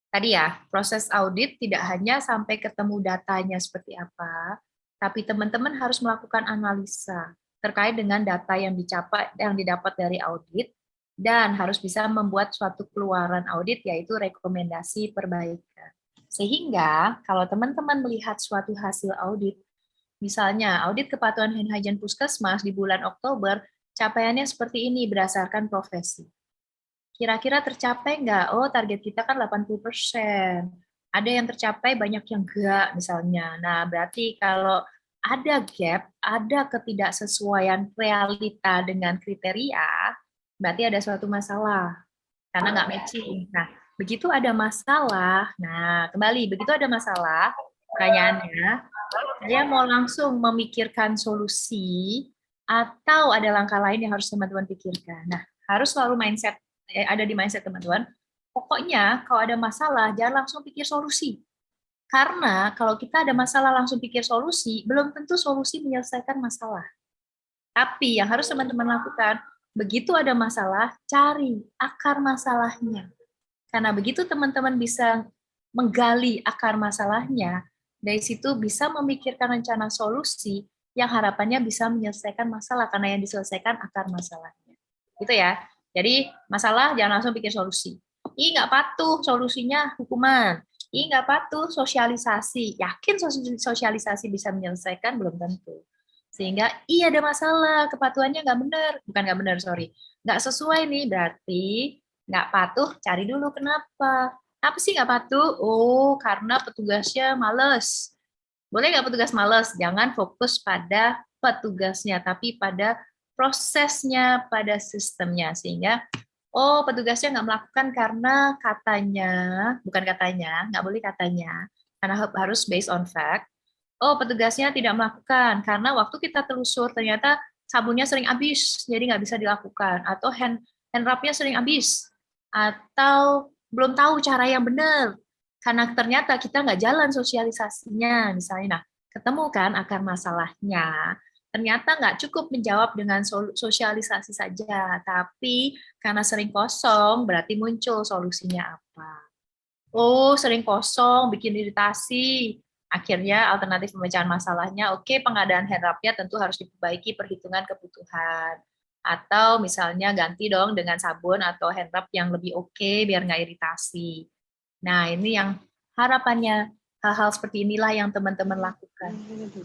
tadi ya, proses audit tidak hanya sampai ketemu datanya seperti apa, tapi teman-teman harus melakukan analisa terkait dengan data yang didapat dari audit, dan harus bisa membuat suatu keluaran audit, yaitu rekomendasi perbaikan. Sehingga kalau teman-teman melihat suatu hasil audit, misalnya audit kepatuhan hand hygiene puskesmas di bulan Oktober, capaiannya seperti ini berdasarkan profesi. Kira-kira tercapai nggak? Oh, target kita kan 80%. Ada yang tercapai, banyak yang enggak misalnya. Nah, berarti kalau ada gap, ada ketidaksesuaian realita dengan kriteria, berarti ada suatu masalah karena nggak matching. Nah, begitu ada masalah, nah kembali, begitu ada masalah, pertanyaannya, saya mau langsung memikirkan solusi atau ada langkah lain yang harus teman-teman pikirkan. Nah, harus selalu ada di mindset teman-teman. Pokoknya kalau ada masalah, jangan langsung pikir solusi. Karena kalau kita ada masalah langsung pikir solusi, belum tentu solusi menyelesaikan masalah. Tapi yang harus teman-teman lakukan, begitu ada masalah, cari akar masalahnya. Karena begitu teman-teman bisa menggali akar masalahnya, dari situ bisa memikirkan rencana solusi yang harapannya bisa menyelesaikan masalah, karena yang diselesaikan akar masalahnya. Gitu ya. Jadi masalah jangan langsung pikir solusi. Ih, nggak patuh, solusinya hukuman. Ih, nggak patuh, sosialisasi. Yakin sosialisasi bisa menyelesaikan? Belum tentu. Sehingga, iya ada masalah, kepatuhannya nggak benar. Bukan nggak benar, sorry. Nggak sesuai nih, berarti nggak patuh, cari dulu kenapa. Apa sih nggak patuh? Oh, karena petugasnya males. Boleh nggak petugas males? Jangan fokus pada petugasnya, tapi pada prosesnya, pada sistemnya. Sehingga, oh petugasnya nggak melakukan karena katanya, bukan katanya, nggak boleh katanya, karena harus based on fact. Oh petugasnya tidak melakukan karena waktu kita telusur ternyata sabunnya sering habis, jadi nggak bisa dilakukan. Atau hand rubnya sering habis, atau belum tahu cara yang benar karena ternyata kita nggak jalan sosialisasinya misalnya. Nah, ketemu kan akar masalahnya, ternyata nggak cukup menjawab dengan sosialisasi saja, tapi karena sering kosong berarti muncul solusinya apa. Oh, sering kosong bikin iritasi, akhirnya alternatif pemecahan masalahnya, oke, pengadaan hand rubnya tentu harus diperbaiki perhitungan kebutuhan. Atau misalnya ganti dong dengan sabun atau hand rub yang lebih oke biar nggak iritasi. Nah, ini yang harapannya hal-hal seperti inilah yang teman-teman lakukan.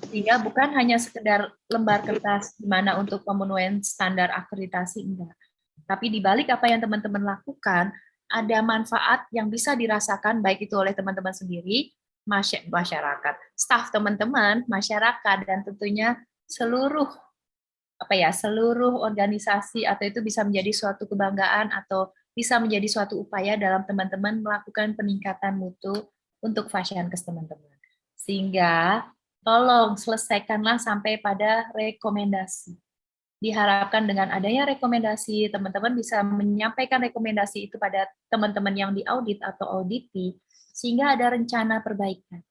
Sehingga bukan hanya sekedar lembar kertas gimana untuk pemenuhan standar akreditasi, enggak. Tapi di balik apa yang teman-teman lakukan, ada manfaat yang bisa dirasakan baik itu oleh teman-teman sendiri, masyarakat, staf teman-teman, masyarakat, dan tentunya seluruh seluruh organisasi, atau itu bisa menjadi suatu kebanggaan atau bisa menjadi suatu upaya dalam teman-teman melakukan peningkatan mutu untuk Fashiankes teman-teman. Sehingga tolong selesaikanlah sampai pada rekomendasi. Diharapkan dengan adanya rekomendasi, teman-teman bisa menyampaikan rekomendasi itu pada teman-teman yang diaudit atau auditi, sehingga ada rencana perbaikan.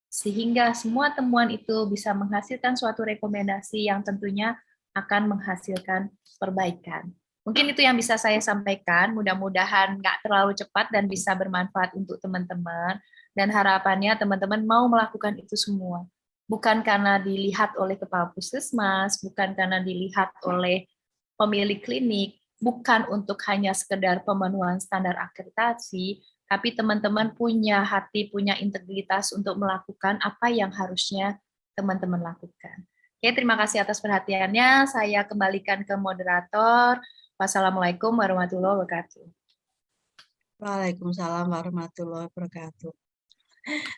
Sehingga semua temuan itu bisa menghasilkan suatu rekomendasi yang tentunya akan menghasilkan perbaikan. Mungkin itu yang bisa saya sampaikan, mudah-mudahan nggak terlalu cepat dan bisa bermanfaat untuk teman-teman, dan harapannya teman-teman mau melakukan itu semua. Bukan karena dilihat oleh kepala puskesmas, bukan karena dilihat oleh pemilik klinik, bukan untuk hanya sekedar pemenuhan standar akreditasi, tapi teman-teman punya hati, punya integritas untuk melakukan apa yang harusnya teman-teman lakukan. Oke, terima kasih atas perhatiannya. Saya kembalikan ke moderator. Wassalamualaikum warahmatullahi wabarakatuh. Waalaikumsalam warahmatullahi wabarakatuh.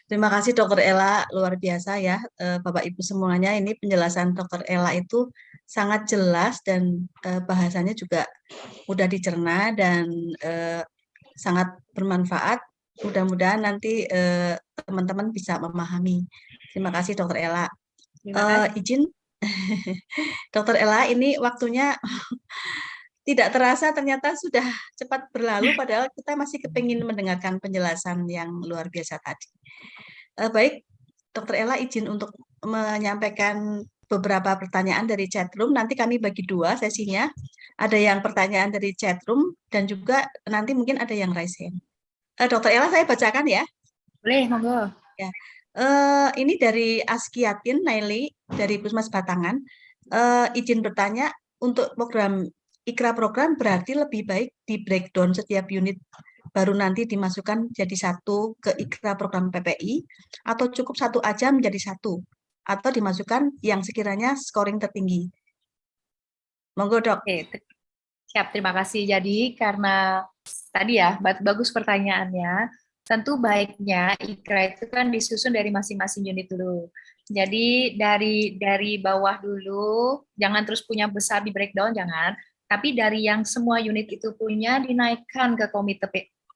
Terima kasih Dokter Ella, luar biasa ya Bapak Ibu semuanya. Ini penjelasan Dokter Ella itu sangat jelas dan bahasanya juga mudah dicerna dan sangat bermanfaat. Mudah-mudahan nanti teman-teman bisa memahami. Terima kasih Dokter Ella. Izin Dokter Ella, ini waktunya tidak terasa ternyata sudah cepat berlalu, padahal kita masih kepingin mendengarkan penjelasan yang luar biasa tadi. Baik, Dokter Ella izin untuk menyampaikan beberapa pertanyaan dari chatroom. Nanti kami bagi dua sesinya. Ada yang pertanyaan dari chatroom dan juga nanti mungkin ada yang raise hand. Dokter Ella, saya bacakan ya. Boleh, monggo. Ya. Ini dari Askiatin Naili dari Puskesmas Batangan. Izin bertanya, untuk program Ikra program berarti lebih baik di breakdown setiap unit baru nanti dimasukkan jadi satu ke Ikra program PPI, atau cukup satu aja menjadi satu, atau dimasukkan yang sekiranya scoring tertinggi. Monggo Dok. Oke, siap, terima kasih. Jadi karena tadi ya, bagus pertanyaannya, tentu baiknya Ikra itu kan disusun dari masing-masing unit dulu. Jadi dari bawah dulu, jangan terus punya besar di breakdown, jangan. Tapi dari yang semua unit itu punya dinaikkan ke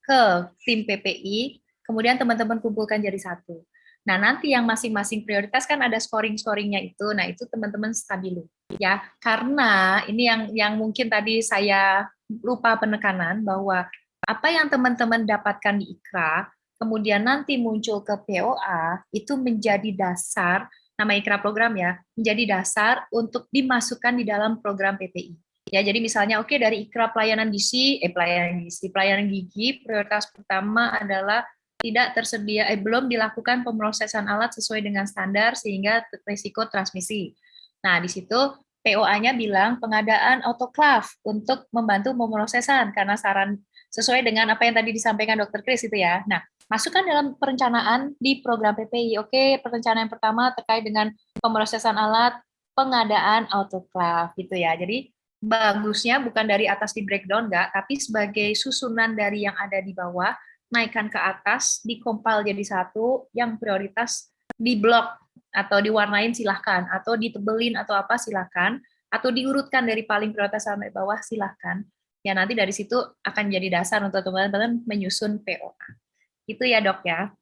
ke tim PPI, kemudian teman-teman kumpulkan jadi satu. Nah, nanti yang masing-masing prioritas kan ada scoring-scoringnya itu. Nah, itu teman-teman stabilu. Ya, karena ini yang mungkin tadi saya lupa penekanan bahwa apa yang teman-teman dapatkan di Ikra, kemudian nanti muncul ke POA, itu menjadi dasar, nama Ikra program ya, menjadi dasar untuk dimasukkan di dalam program PPI. Ya, jadi misalnya oke, dari Ikra pelayanan pelayanan gigi, prioritas pertama adalah tidak tersedia, belum dilakukan pemrosesan alat sesuai dengan standar sehingga risiko transmisi. Nah, di situ POA-nya bilang pengadaan autoclave untuk membantu pemrosesan karena saran sesuai dengan apa yang tadi disampaikan Dr. Kris itu ya. Nah, masukkan dalam perencanaan di program PPI. Oke, perencanaan yang pertama terkait dengan pemrosesan alat, pengadaan autoclave gitu ya. Jadi bagusnya bukan dari atas di breakdown enggak, tapi sebagai susunan dari yang ada di bawah, naikkan ke atas, dikompil jadi satu, yang prioritas di blok atau diwarnain silahkan, atau ditebelin atau apa silahkan, atau diurutkan dari paling prioritas sampai bawah silahkan. Ya nanti dari situ akan jadi dasar untuk teman-teman menyusun POA. Itu ya Dok ya.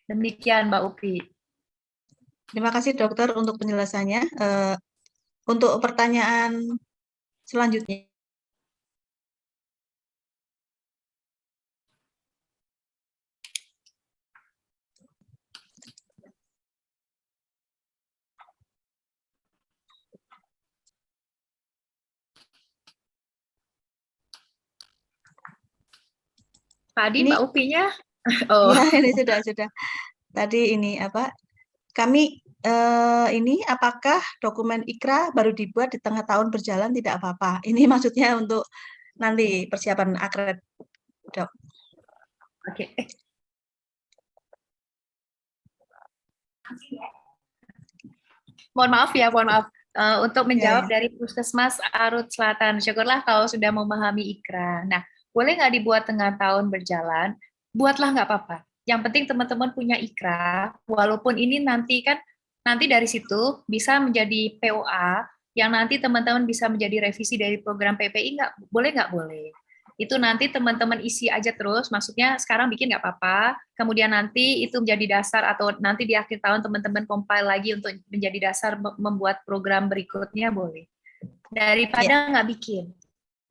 Demikian Mbak Upri. Terima kasih dokter untuk penjelasannya. Untuk pertanyaan selanjutnya. Tadi Ini, Mbak Upinya? Oh. ya, ini sudah. Tadi ini apa? Kami ini apakah dokumen Ikra baru dibuat di tengah tahun berjalan tidak apa-apa? Ini maksudnya untuk nanti persiapan akred, Dok. Oke. Mohon maaf ya, mohon maaf. Untuk menjawab Ya, dari Puskesmas Arut Selatan, syukurlah kalau sudah memahami IKRA. Nah, boleh nggak dibuat tengah tahun berjalan? Buatlah nggak apa-apa. Yang penting teman-teman punya IKRA, walaupun ini nanti kan, nanti dari situ bisa menjadi POA, yang nanti teman-teman bisa menjadi revisi dari program PPI, nggak boleh. Itu nanti teman-teman isi aja terus, maksudnya sekarang bikin nggak apa-apa, kemudian nanti itu menjadi dasar atau nanti di akhir tahun teman-teman compile lagi untuk menjadi dasar membuat program berikutnya boleh. ya, Daripada nggak bikin,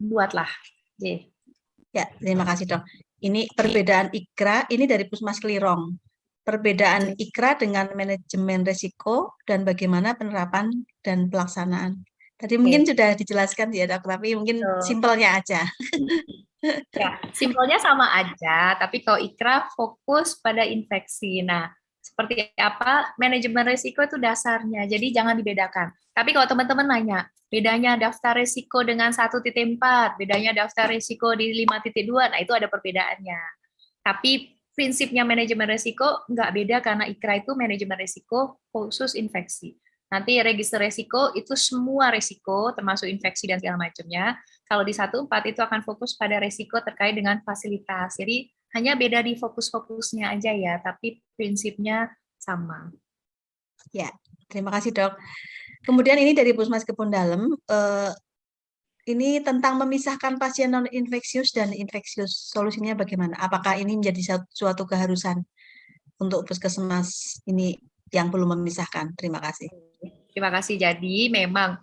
buatlah. Oke. ya, terima kasih dok. Ini perbedaan IKRA ini dari Pusmas Kelirong. Perbedaan IKRA dengan manajemen risiko dan bagaimana penerapan dan pelaksanaan. Tadi mungkin Oke. sudah dijelaskan ya dok, tapi mungkin So, simpelnya aja. ya, simpelnya sama aja, tapi kalau IKRA fokus pada infeksi. Nah, seperti apa manajemen risiko itu dasarnya, jadi jangan dibedakan. Tapi kalau teman-teman nanya, bedanya daftar risiko dengan 1.4, bedanya daftar risiko di 5.2, nah itu ada perbedaannya. Tapi prinsipnya manajemen risiko nggak beda karena IKRA itu manajemen risiko khusus infeksi. Nanti register risiko itu semua risiko termasuk infeksi dan segala macamnya. Kalau di 1.4 itu akan fokus pada risiko terkait dengan fasilitas. Jadi hanya beda di fokus-fokusnya aja ya, tapi prinsipnya sama. Ya, terima kasih dok. Kemudian ini dari Pusmas Kebun Dalem, ini tentang memisahkan pasien non-infeksius dan infeksius. Solusinya bagaimana? Apakah ini menjadi suatu keharusan untuk puskesmas ini yang belum memisahkan? Terima kasih. Terima kasih. Jadi memang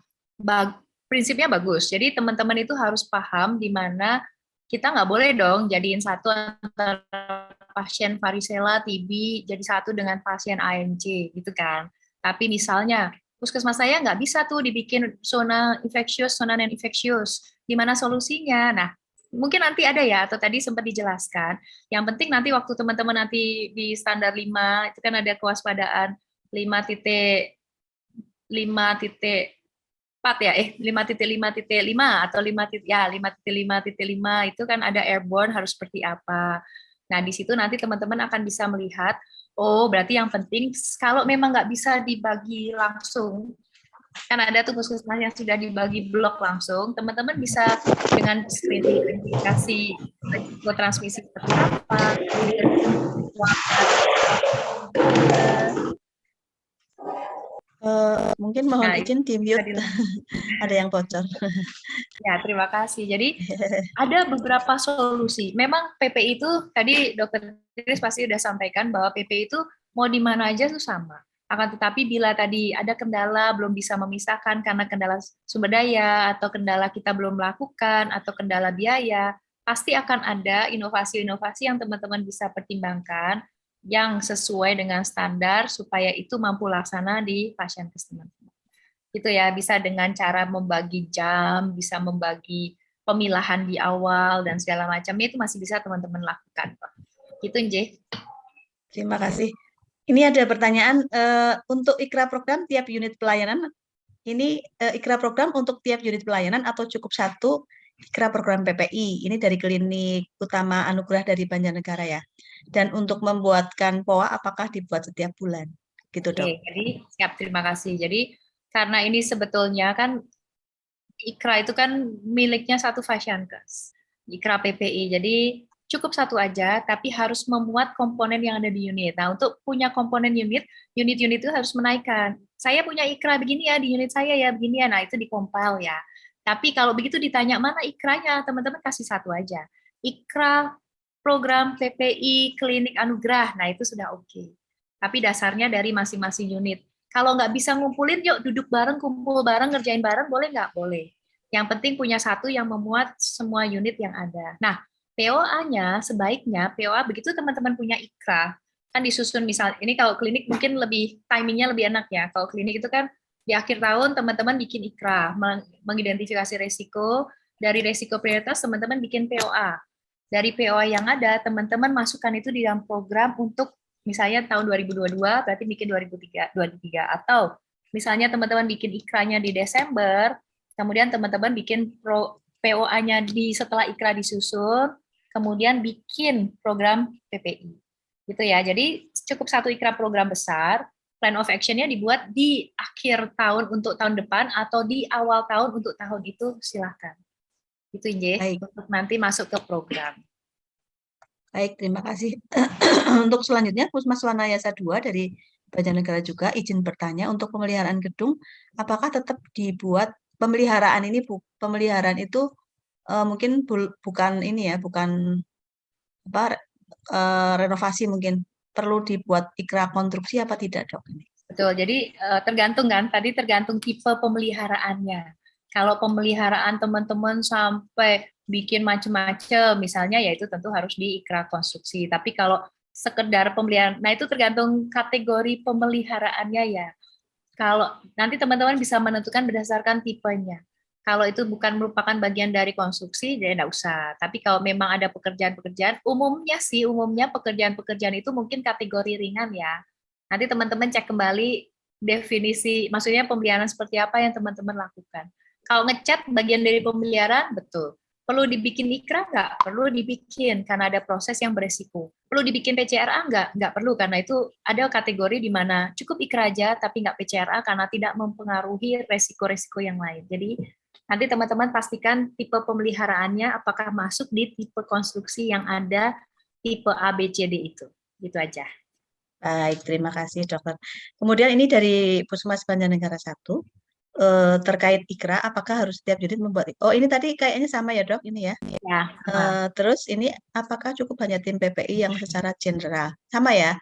prinsipnya bagus. Jadi teman-teman itu harus paham di mana kita nggak boleh dong jadiin satu antara pasien varicella, TB, jadi satu dengan pasien ANC, gitu kan. Tapi misalnya, puskesmas saya nggak bisa tuh dibikin zona infeksius, zona non-infeksius. Gimana solusinya? Nah, mungkin nanti ada ya, atau tadi sempat dijelaskan. Yang penting nanti waktu teman-teman nanti di standar 5, itu kan ada kewaspadaan 5.5.4 ya, 5.5.5 atau 5.5.5 itu kan ada airborne harus seperti apa. Nah, di situ nanti teman-teman akan bisa melihat, oh berarti yang penting kalau memang nggak bisa dibagi langsung, kan ada tuh puskesmas yang sudah dibagi blok langsung, teman-teman bisa dengan screening identifikasi risiko transmisi seperti apa, kemudian Mungkin mohon nah, izin di bisa mute. Ada yang bocor. ya, terima kasih. Jadi ada beberapa solusi. Memang PPI itu tadi Dokter Iris pasti sudah sampaikan bahwa PPI itu mau di mana aja itu sama. Akan tetapi bila tadi ada kendala belum bisa memisahkan karena kendala sumber daya atau kendala kita belum melakukan atau kendala biaya, pasti akan ada inovasi-inovasi yang teman-teman bisa pertimbangkan yang sesuai dengan standar supaya itu mampu laksana di pasien teman-teman. Itu ya, bisa dengan cara membagi jam, bisa membagi pemilahan di awal dan segala macamnya itu masih bisa teman-teman lakukan. Gitu, Nje. Terima kasih. Ini ada pertanyaan untuk IKRA program tiap unit pelayanan. Ini IKRA program untuk tiap unit pelayanan atau cukup satu IKRA program PPI. Ini dari Klinik Utama Anugerah dari Banjarnegara ya. Dan untuk membuatkan POA apakah dibuat setiap bulan? Gitu, Dok. Oke, jadi siap, terima kasih. Jadi karena ini sebetulnya kan IKRA itu kan miliknya satu Fasiankes, IKRA PPI. Jadi cukup satu aja, tapi harus memuat komponen yang ada di unit. Nah, untuk punya komponen unit-unit itu harus menaikkan. Saya punya IKRA begini ya, di unit saya ya begini ya. Nah, itu dikompil ya. Tapi kalau begitu ditanya mana IKRA-nya, teman-teman kasih satu aja. IKRA program PPI Klinik Anugerah. Nah, itu sudah oke. Tapi dasarnya dari masing-masing unit. Kalau nggak bisa ngumpulin, yuk duduk bareng, kumpul bareng, ngerjain bareng, boleh nggak? Boleh. Yang penting punya satu yang memuat semua unit yang ada. Nah, POA-nya sebaiknya, POA begitu teman-teman punya IKRA, kan disusun misal, ini kalau klinik mungkin lebih, timingnya lebih enak ya. Kalau klinik itu kan di akhir tahun teman-teman bikin IKRA, mengidentifikasi resiko, dari resiko prioritas teman-teman bikin POA. Dari POA yang ada, teman-teman masukkan itu di dalam program untuk misalnya tahun 2022 berarti bikin 2023 atau misalnya teman-teman bikin IKRA-nya di Desember, kemudian teman-teman bikin POA-nya di setelah IKRA disusun, kemudian bikin program PPI. Gitu ya. Jadi cukup satu IKRA program besar, plan of action-nya dibuat di akhir tahun untuk tahun depan atau di awal tahun untuk tahun itu, silakan. Itu J, untuk nanti masuk ke program. Baik, terima kasih. Untuk selanjutnya, Pusmas Wanayasa 2 dari Banjarnegara juga izin bertanya untuk pemeliharaan gedung, apakah tetap dibuat pemeliharaan ini pemeliharaan itu mungkin bukan ini ya, bukan apa renovasi, mungkin perlu dibuat ikrar konstruksi apa tidak, Dok? Betul, jadi tergantung kan, tadi tergantung tipe pemeliharaannya. Kalau pemeliharaan teman-teman sampai bikin macam-macam, misalnya ya itu tentu harus diikrar konstruksi. Tapi kalau sekedar pemeliharaan, nah itu tergantung kategori pemeliharaannya ya. Kalau nanti teman-teman bisa menentukan berdasarkan tipenya. Kalau itu bukan merupakan bagian dari konstruksi, jadi enggak usah. Tapi kalau memang ada pekerjaan-pekerjaan, umumnya pekerjaan-pekerjaan itu mungkin kategori ringan ya. Nanti teman-teman cek kembali definisi, maksudnya pemeliharaan seperti apa yang teman-teman lakukan. Kalau ngecat bagian dari pemeliharaan, betul. Perlu dibikin ikrar nggak? Perlu dibikin, karena ada proses yang beresiko. Perlu dibikin PCRA nggak? Nggak perlu, karena itu ada kategori di mana cukup ikrar aja, tapi nggak PCRA karena tidak mempengaruhi resiko-resiko yang lain. Jadi nanti teman-teman pastikan tipe pemeliharaannya apakah masuk di tipe konstruksi yang ada tipe A, B, C, D itu. Gitu aja. Baik, terima kasih, Dokter. Kemudian ini dari Puskesmas Banjarnegara 1. Terkait ikra, apakah harus setiap unit membuat? Oh, ini tadi kayaknya sama ya, Dok, ini ya. Ya. Terus ini apakah cukup hanya tim PPI yang secara general? Sama ya.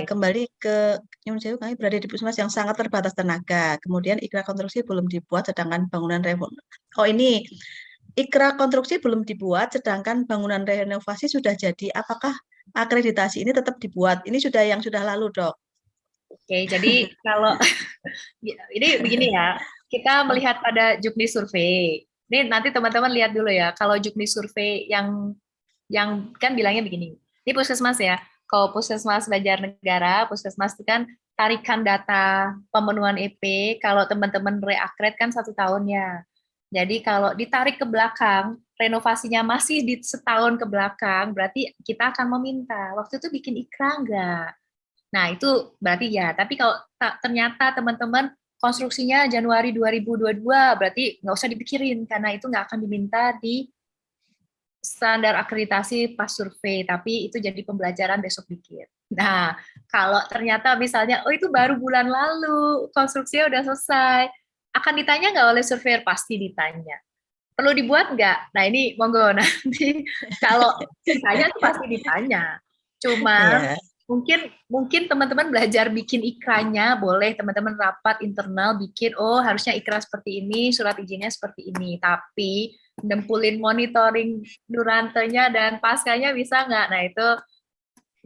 Kembali ke Nyun Sewu, kami berada di Puskesmas yang sangat terbatas tenaga. Kemudian ikra konstruksi belum dibuat, sedangkan bangunan Oh, ini ikra konstruksi belum dibuat, sedangkan bangunan renovasi sudah jadi. Apakah akreditasi ini tetap dibuat? Ini sudah yang sudah lalu, Dok. Oke, jadi kalau ini begini ya, kita melihat pada Juknis survei. Ini nanti teman-teman lihat dulu ya, kalau Juknis survei yang kan bilangnya begini. Ini Puskesmas ya. Kalau Puskesmas Banjarnegara, Puskesmas itu kan tarikan data pemenuhan EP, kalau teman-teman reakred kan 1 tahunnya. Jadi kalau ditarik ke belakang, renovasinya masih di setahun ke belakang, berarti kita akan meminta, waktu itu bikin ikrar nggak? Nah, itu berarti ya. Tapi kalau ternyata teman-teman konstruksinya Januari 2022, berarti nggak usah dipikirin, karena itu nggak akan diminta di standar akreditasi pas survei, tapi itu jadi pembelajaran besok dikit. Nah, kalau ternyata misalnya, oh itu baru bulan lalu, konstruksinya udah selesai, akan ditanya nggak oleh surveyor? Pasti ditanya. Perlu dibuat nggak? Nah, ini monggo nanti kalau ditanya pasti ditanya. Cuma mungkin teman-teman belajar bikin ikrannya, boleh teman-teman rapat internal bikin, oh harusnya ikrar seperti ini, surat izinnya seperti ini, tapi dempulin monitoring durantenya dan paskanya bisa nggak? Nah itu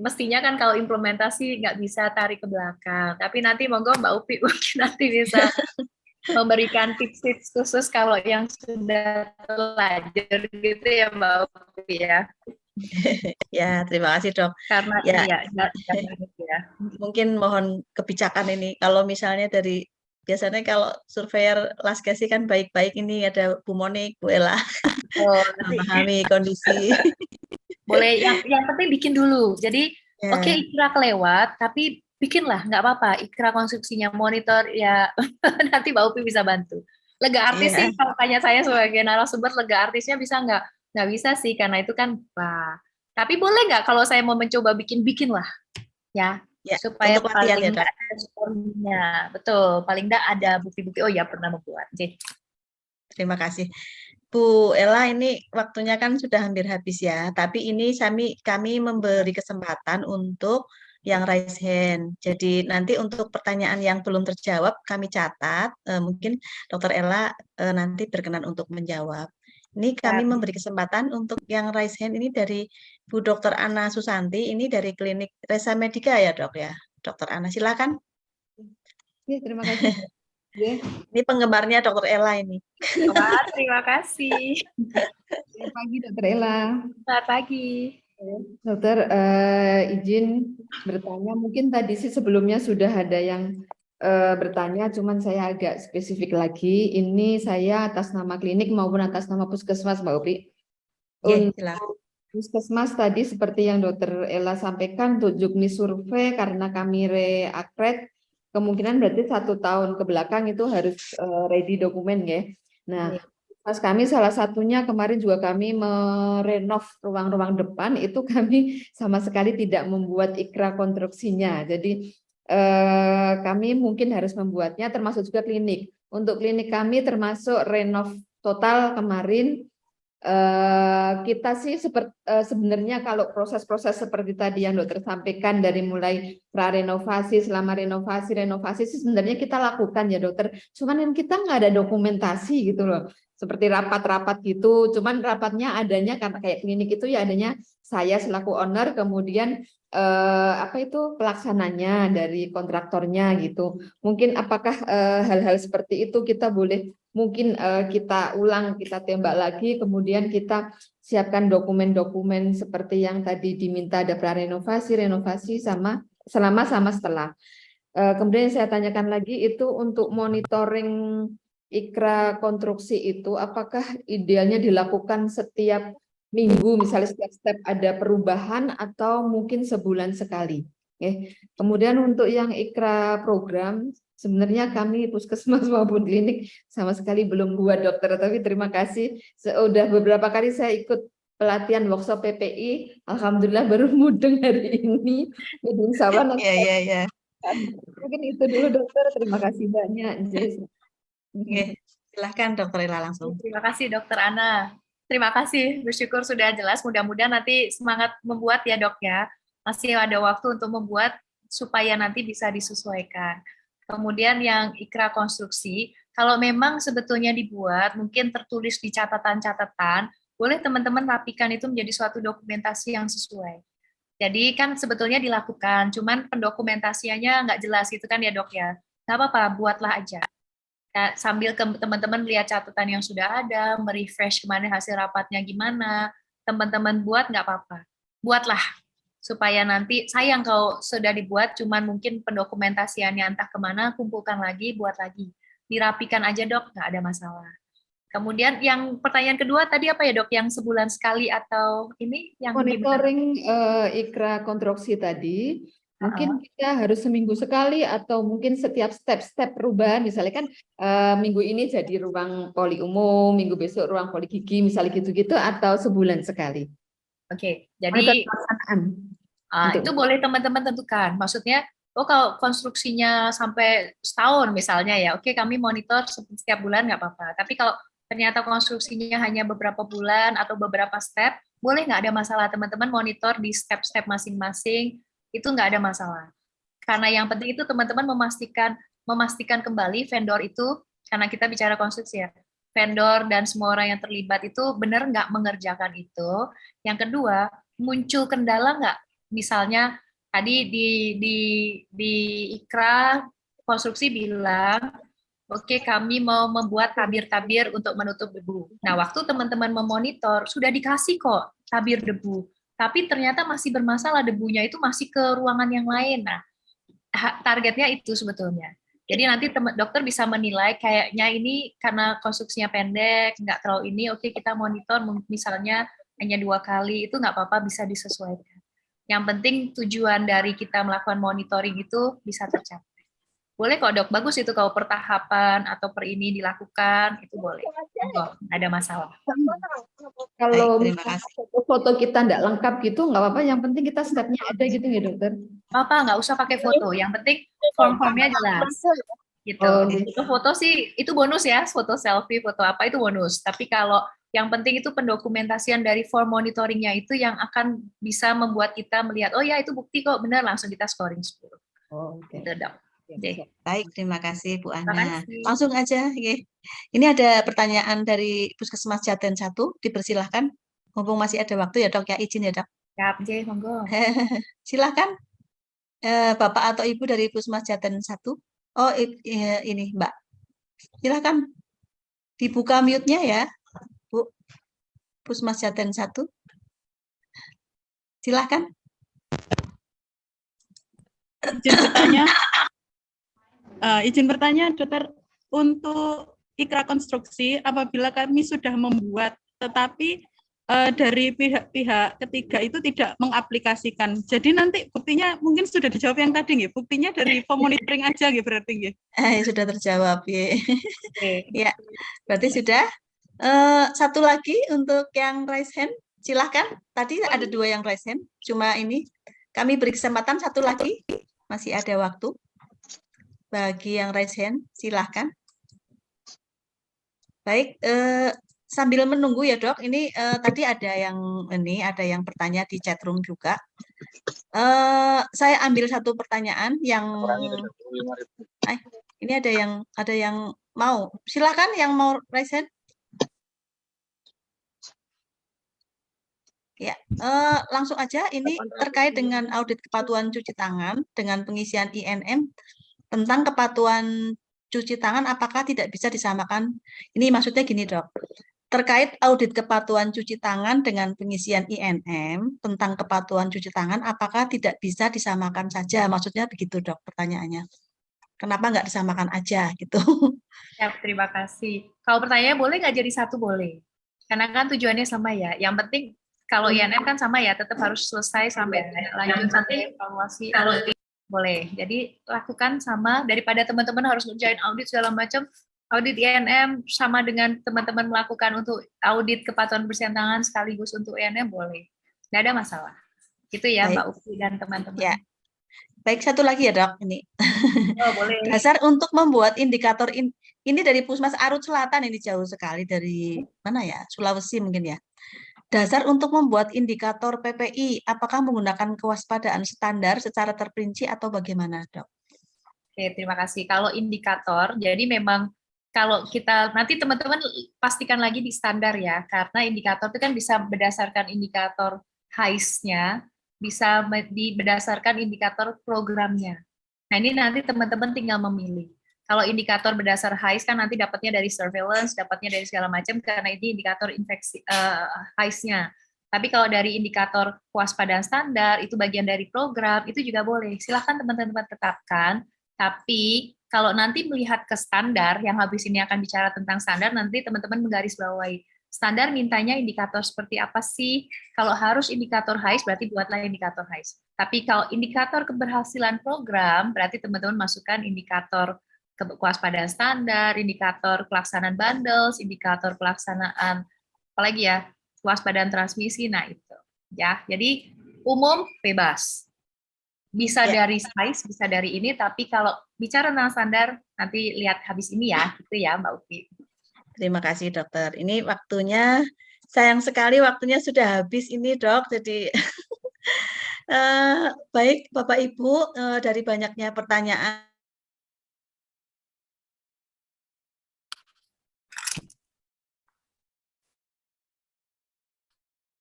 mestinya kan kalau implementasi nggak bisa tarik ke belakang, tapi nanti monggo Mbak Upi mungkin nanti bisa memberikan tips-tips khusus kalau yang sudah terlanjur gitu ya Mbak Upi ya. Ya, terima kasih, Dok. Karena ya, ya. Mungkin mohon kebijakan ini. Kalau misalnya biasanya kalau surveyor Laskesi kan baik-baik, ini ada Bu Monik, Bu Ella, memahami kondisi. Boleh, yang penting bikin dulu. Jadi, oke, ikrar kelewat, tapi bikinlah, nggak apa-apa. Ikrar konstruksinya, monitor, ya nanti Mbak Upi bisa bantu. Lega artis sih, kalau tanya saya sebagai narasumber, lega artisnya bisa nggak? Nggak bisa sih, karena itu kan, tapi boleh nggak kalau saya mau mencoba bikin lah, ya, supaya paling nggak ada skornya. Betul, paling nggak ada bukti-bukti, oh ya pernah membuat. Terima kasih. Bu Ella, ini waktunya kan sudah hampir habis ya, tapi ini kami memberi kesempatan untuk yang raise hand. Jadi nanti untuk pertanyaan yang belum terjawab kami catat, mungkin Dr. Ella nanti berkenan untuk menjawab. Ini kami memberi kesempatan untuk yang raise hand ini dari Bu Dr. Ana Susanti, ini dari klinik Resa Medika ya, Dok ya. Dr. Ana, silakan. Ya, terima kasih. Ini penggemarnya Dr. Ella ini. Wah, terima kasih. Selamat pagi, Dr. Ella. Selamat pagi. Dokter, izin bertanya. Mungkin tadi sih sebelumnya sudah ada yang bertanya, cuman saya agak spesifik lagi. Ini saya atas nama klinik maupun atas nama puskesmas, Mbak Upi. Untuk Puskesmas tadi seperti yang Dokter Ella sampaikan untuk juknis survei karena kami reakred kemungkinan berarti 1 tahun ke belakang itu harus ready dokumen ya. Nah, pas kami salah satunya kemarin juga kami merenov ruang-ruang depan itu kami sama sekali tidak membuat ikra konstruksinya. Jadi kami mungkin harus membuatnya termasuk juga klinik. Untuk klinik kami termasuk renov total kemarin. Kita sih sebenarnya kalau proses-proses seperti tadi yang dokter sampaikan dari mulai prarenovasi, selama renovasi sih sebenarnya kita lakukan ya dokter. Cuman yang kita nggak ada dokumentasi gitu loh, seperti rapat-rapat gitu. Cuman rapatnya adanya karena kayak klinik itu ya adanya saya selaku owner, kemudian apa itu pelaksananya dari kontraktornya gitu. Mungkin apakah hal-hal seperti itu kita boleh mungkin kita ulang, kita tembak lagi, kemudian kita siapkan dokumen-dokumen seperti yang tadi diminta, ada prarenovasi, renovasi sama selama sama setelah. Kemudian saya tanyakan lagi itu untuk monitoring ikra konstruksi itu apakah idealnya dilakukan setiap minggu, misalnya setiap step ada perubahan atau mungkin sebulan sekali. Kemudian untuk yang ikra program, sebenarnya kami puskesmas maupun klinik sama sekali belum buat dokter, tapi terima kasih. Sudah beberapa kali saya ikut pelatihan workshop PPI, alhamdulillah baru mudeng hari ini. Jadi insya Allah nanti Ya. mungkin itu dulu dokter. Terima kasih banyak. Oke, silahkan Dokter Ella langsung. Terima kasih Dokter Ana. Terima kasih, bersyukur sudah jelas. Mudah-mudahan nanti semangat membuat ya dok ya. Masih ada waktu untuk membuat supaya nanti bisa disesuaikan. Kemudian yang ikra konstruksi, kalau memang sebetulnya dibuat, mungkin tertulis di catatan-catatan, boleh teman-teman rapikan itu menjadi suatu dokumentasi yang sesuai. Jadi kan sebetulnya dilakukan, cuman pendokumentasiannya nggak jelas gitu kan ya dok ya. Nggak apa-apa, buatlah aja. Sambil teman-teman lihat catatan yang sudah ada, merefresh kemana hasil rapatnya gimana, teman-teman buat nggak apa-apa. Buatlah, supaya nanti sayang kalau sudah dibuat, cuman mungkin pendokumentasiannya entah kemana, kumpulkan lagi, buat lagi. Dirapikan aja dok, nggak ada masalah. Kemudian yang pertanyaan kedua tadi apa ya dok, yang sebulan sekali atau ini? Yang monitoring ikra konstruksi tadi, mungkin kita harus seminggu sekali atau mungkin setiap step-step perubahan, misalnya kan minggu ini jadi ruang poli umum, minggu besok ruang poli gigi, misalnya gitu-gitu, atau sebulan sekali. Oke, jadi itu boleh teman-teman tentukan. Maksudnya, kalau konstruksinya sampai setahun misalnya ya, oke kami monitor setiap bulan nggak apa-apa. Tapi kalau ternyata konstruksinya hanya beberapa bulan atau beberapa step, boleh nggak ada masalah teman-teman monitor di step-step masing-masing, itu nggak ada masalah. Karena yang penting itu teman-teman memastikan kembali vendor itu, karena kita bicara konstruksi ya, vendor dan semua orang yang terlibat itu benar nggak mengerjakan itu. Yang kedua, muncul kendala nggak? Misalnya tadi di ikra konstruksi bilang, oke, kami mau membuat tabir-tabir untuk menutup debu. Nah, waktu teman-teman memonitor, sudah dikasih kok tabir debu. Tapi ternyata masih bermasalah, debunya itu masih ke ruangan yang lain. Nah, targetnya itu sebetulnya. Jadi nanti dokter bisa menilai kayaknya ini karena konstruksinya pendek, nggak terlalu ini, oke kita monitor misalnya hanya 2 kali, itu nggak apa-apa, bisa disesuaikan. Yang penting tujuan dari kita melakukan monitoring itu bisa tercapai. Boleh kok dok, bagus itu kalau per tahapan atau per ini dilakukan, itu boleh. Enggak ada masalah. Kalau foto kita tidak lengkap gitu, nggak apa-apa, yang penting kita stepnya ada gitu ya dokter? Apa, nggak usah pakai foto, yang penting form-formnya jelas. Gitu. Itu foto sih, itu bonus ya, foto selfie, foto apa itu bonus. Tapi kalau yang penting itu pendokumentasian dari form monitoringnya itu yang akan bisa membuat kita melihat, oh ya itu bukti kok, benar, langsung kita scoring 10. Oke. Gitu dok. Baik, terima kasih Bu Ana. Langsung aja. Ini ada pertanyaan dari Puskesmas Jaten 1, dipersilahkan. Mumpung masih ada waktu ya dok, ya izin ya dok. Siap, monggo. Silahkan Bapak atau Ibu dari Puskesmas Jaten 1. Oh ini Mbak, silahkan dibuka mute-nya ya Bu, Puskesmas Jaten 1. Silahkan. Izin bertanya, dokter, untuk ikra konstruksi apabila kami sudah membuat, tetapi dari pihak-pihak ketiga itu tidak mengaplikasikan. Jadi nanti buktinya mungkin sudah dijawab yang tadi nggih. Buktinya dari monitoring aja nggih berarti nggih. Sudah terjawab ya. Oke. Ya, berarti sudah. Satu lagi untuk yang raise hand, silahkan. Tadi ada 2 yang raise hand, cuma ini kami beri kesempatan satu lagi, masih ada waktu. Bagi yang raise hand, silahkan. Baik, sambil menunggu ya dok, ini tadi ada yang bertanya di chat room juga. Saya ambil satu pertanyaan yang ini ada yang mau, silahkan yang mau raise hand. Ya, langsung aja ini terkait dengan audit kepatuhan cuci tangan dengan pengisian INM tentang kepatuhan cuci tangan apakah tidak bisa disamakan. Ini maksudnya gini, Dok. Terkait audit kepatuhan cuci tangan dengan pengisian INM tentang kepatuhan cuci tangan apakah tidak bisa disamakan saja? Maksudnya begitu, Dok, pertanyaannya. Kenapa nggak disamakan aja gitu? Ya, terima kasih. Kalau pertanyaannya boleh nggak jadi satu boleh. Karena kan tujuannya sama ya. Yang penting kalau INM kan sama ya, tetap harus selesai sampai lanjut sampai evaluasi. Kalau boleh. Jadi lakukan sama daripada teman-teman harus ngerjain audit segala macam. Audit INM sama dengan teman-teman melakukan untuk audit kepatuhan kebersihan tangan sekaligus untuk INM boleh. Nggak ada masalah. Itu ya, Baik. Mbak Ufi dan teman-teman. Ya. Baik, satu lagi ya, Dok. Ini. Oh, boleh. Dasar untuk membuat indikator ini dari Puskesmas Arut Selatan, ini jauh sekali dari mana ya? Sulawesi mungkin ya. Dasar untuk membuat indikator PPI, apakah menggunakan kewaspadaan standar secara terperinci atau bagaimana, Dok? Oke, terima kasih. Kalau indikator, jadi memang kalau kita nanti teman-teman pastikan lagi di standar ya, karena indikator itu kan bisa berdasarkan indikator HAIS-nya, bisa berdasarkan indikator programnya. Nah, ini nanti teman-teman tinggal memilih. Kalau indikator berdasar HAIS kan nanti dapatnya dari surveillance, dapatnya dari segala macam karena ini indikator infeksi HAIS-nya. Tapi kalau dari indikator kewaspadaan standar itu bagian dari program itu juga boleh. Silahkan teman-teman tetapkan. Tapi kalau nanti melihat ke standar yang habis ini akan bicara tentang standar, nanti teman-teman menggarisbawahi standar mintanya indikator seperti apa sih? Kalau harus indikator HAIS berarti buatlah indikator HAIS. Tapi kalau indikator keberhasilan program berarti teman-teman masukkan indikator kewaspadaan standar, indikator pelaksanaan bundles, indikator pelaksanaan apalagi ya, kewaspadaan transmisi. Nah, itu ya. Jadi umum bebas. Bisa dari size, bisa dari ini, tapi kalau bicara tentang standar nanti lihat habis ini ya, gitu ya Mbak Ufi. Terima kasih, Dokter. Ini waktunya sayang sekali waktunya sudah habis ini, Dok. Jadi baik Bapak Ibu, dari banyaknya pertanyaan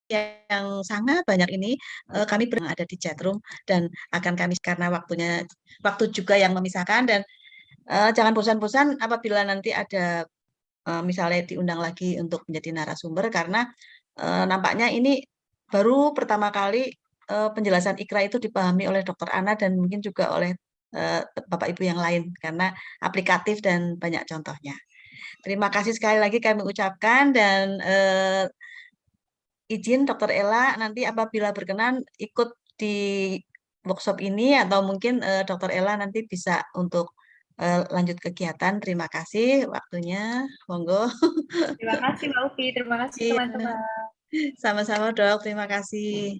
yang sangat banyak ini kami ada di chat room dan akan kami karena waktu juga yang memisahkan dan jangan bosan-bosan apabila nanti ada misalnya diundang lagi untuk menjadi narasumber karena nampaknya ini baru pertama kali penjelasan IKRA itu dipahami oleh Dr. Ana dan mungkin juga oleh Bapak Ibu yang lain karena aplikatif dan banyak contohnya. Terima kasih sekali lagi kami ucapkan dan izin Dr. Ella nanti apabila berkenan ikut di workshop ini atau mungkin Dr. Ella nanti bisa untuk lanjut kegiatan. Terima kasih waktunya. Monggo. Terima kasih Mbak Ufi, terima kasih teman-teman. Sama-sama Dok, terima kasih.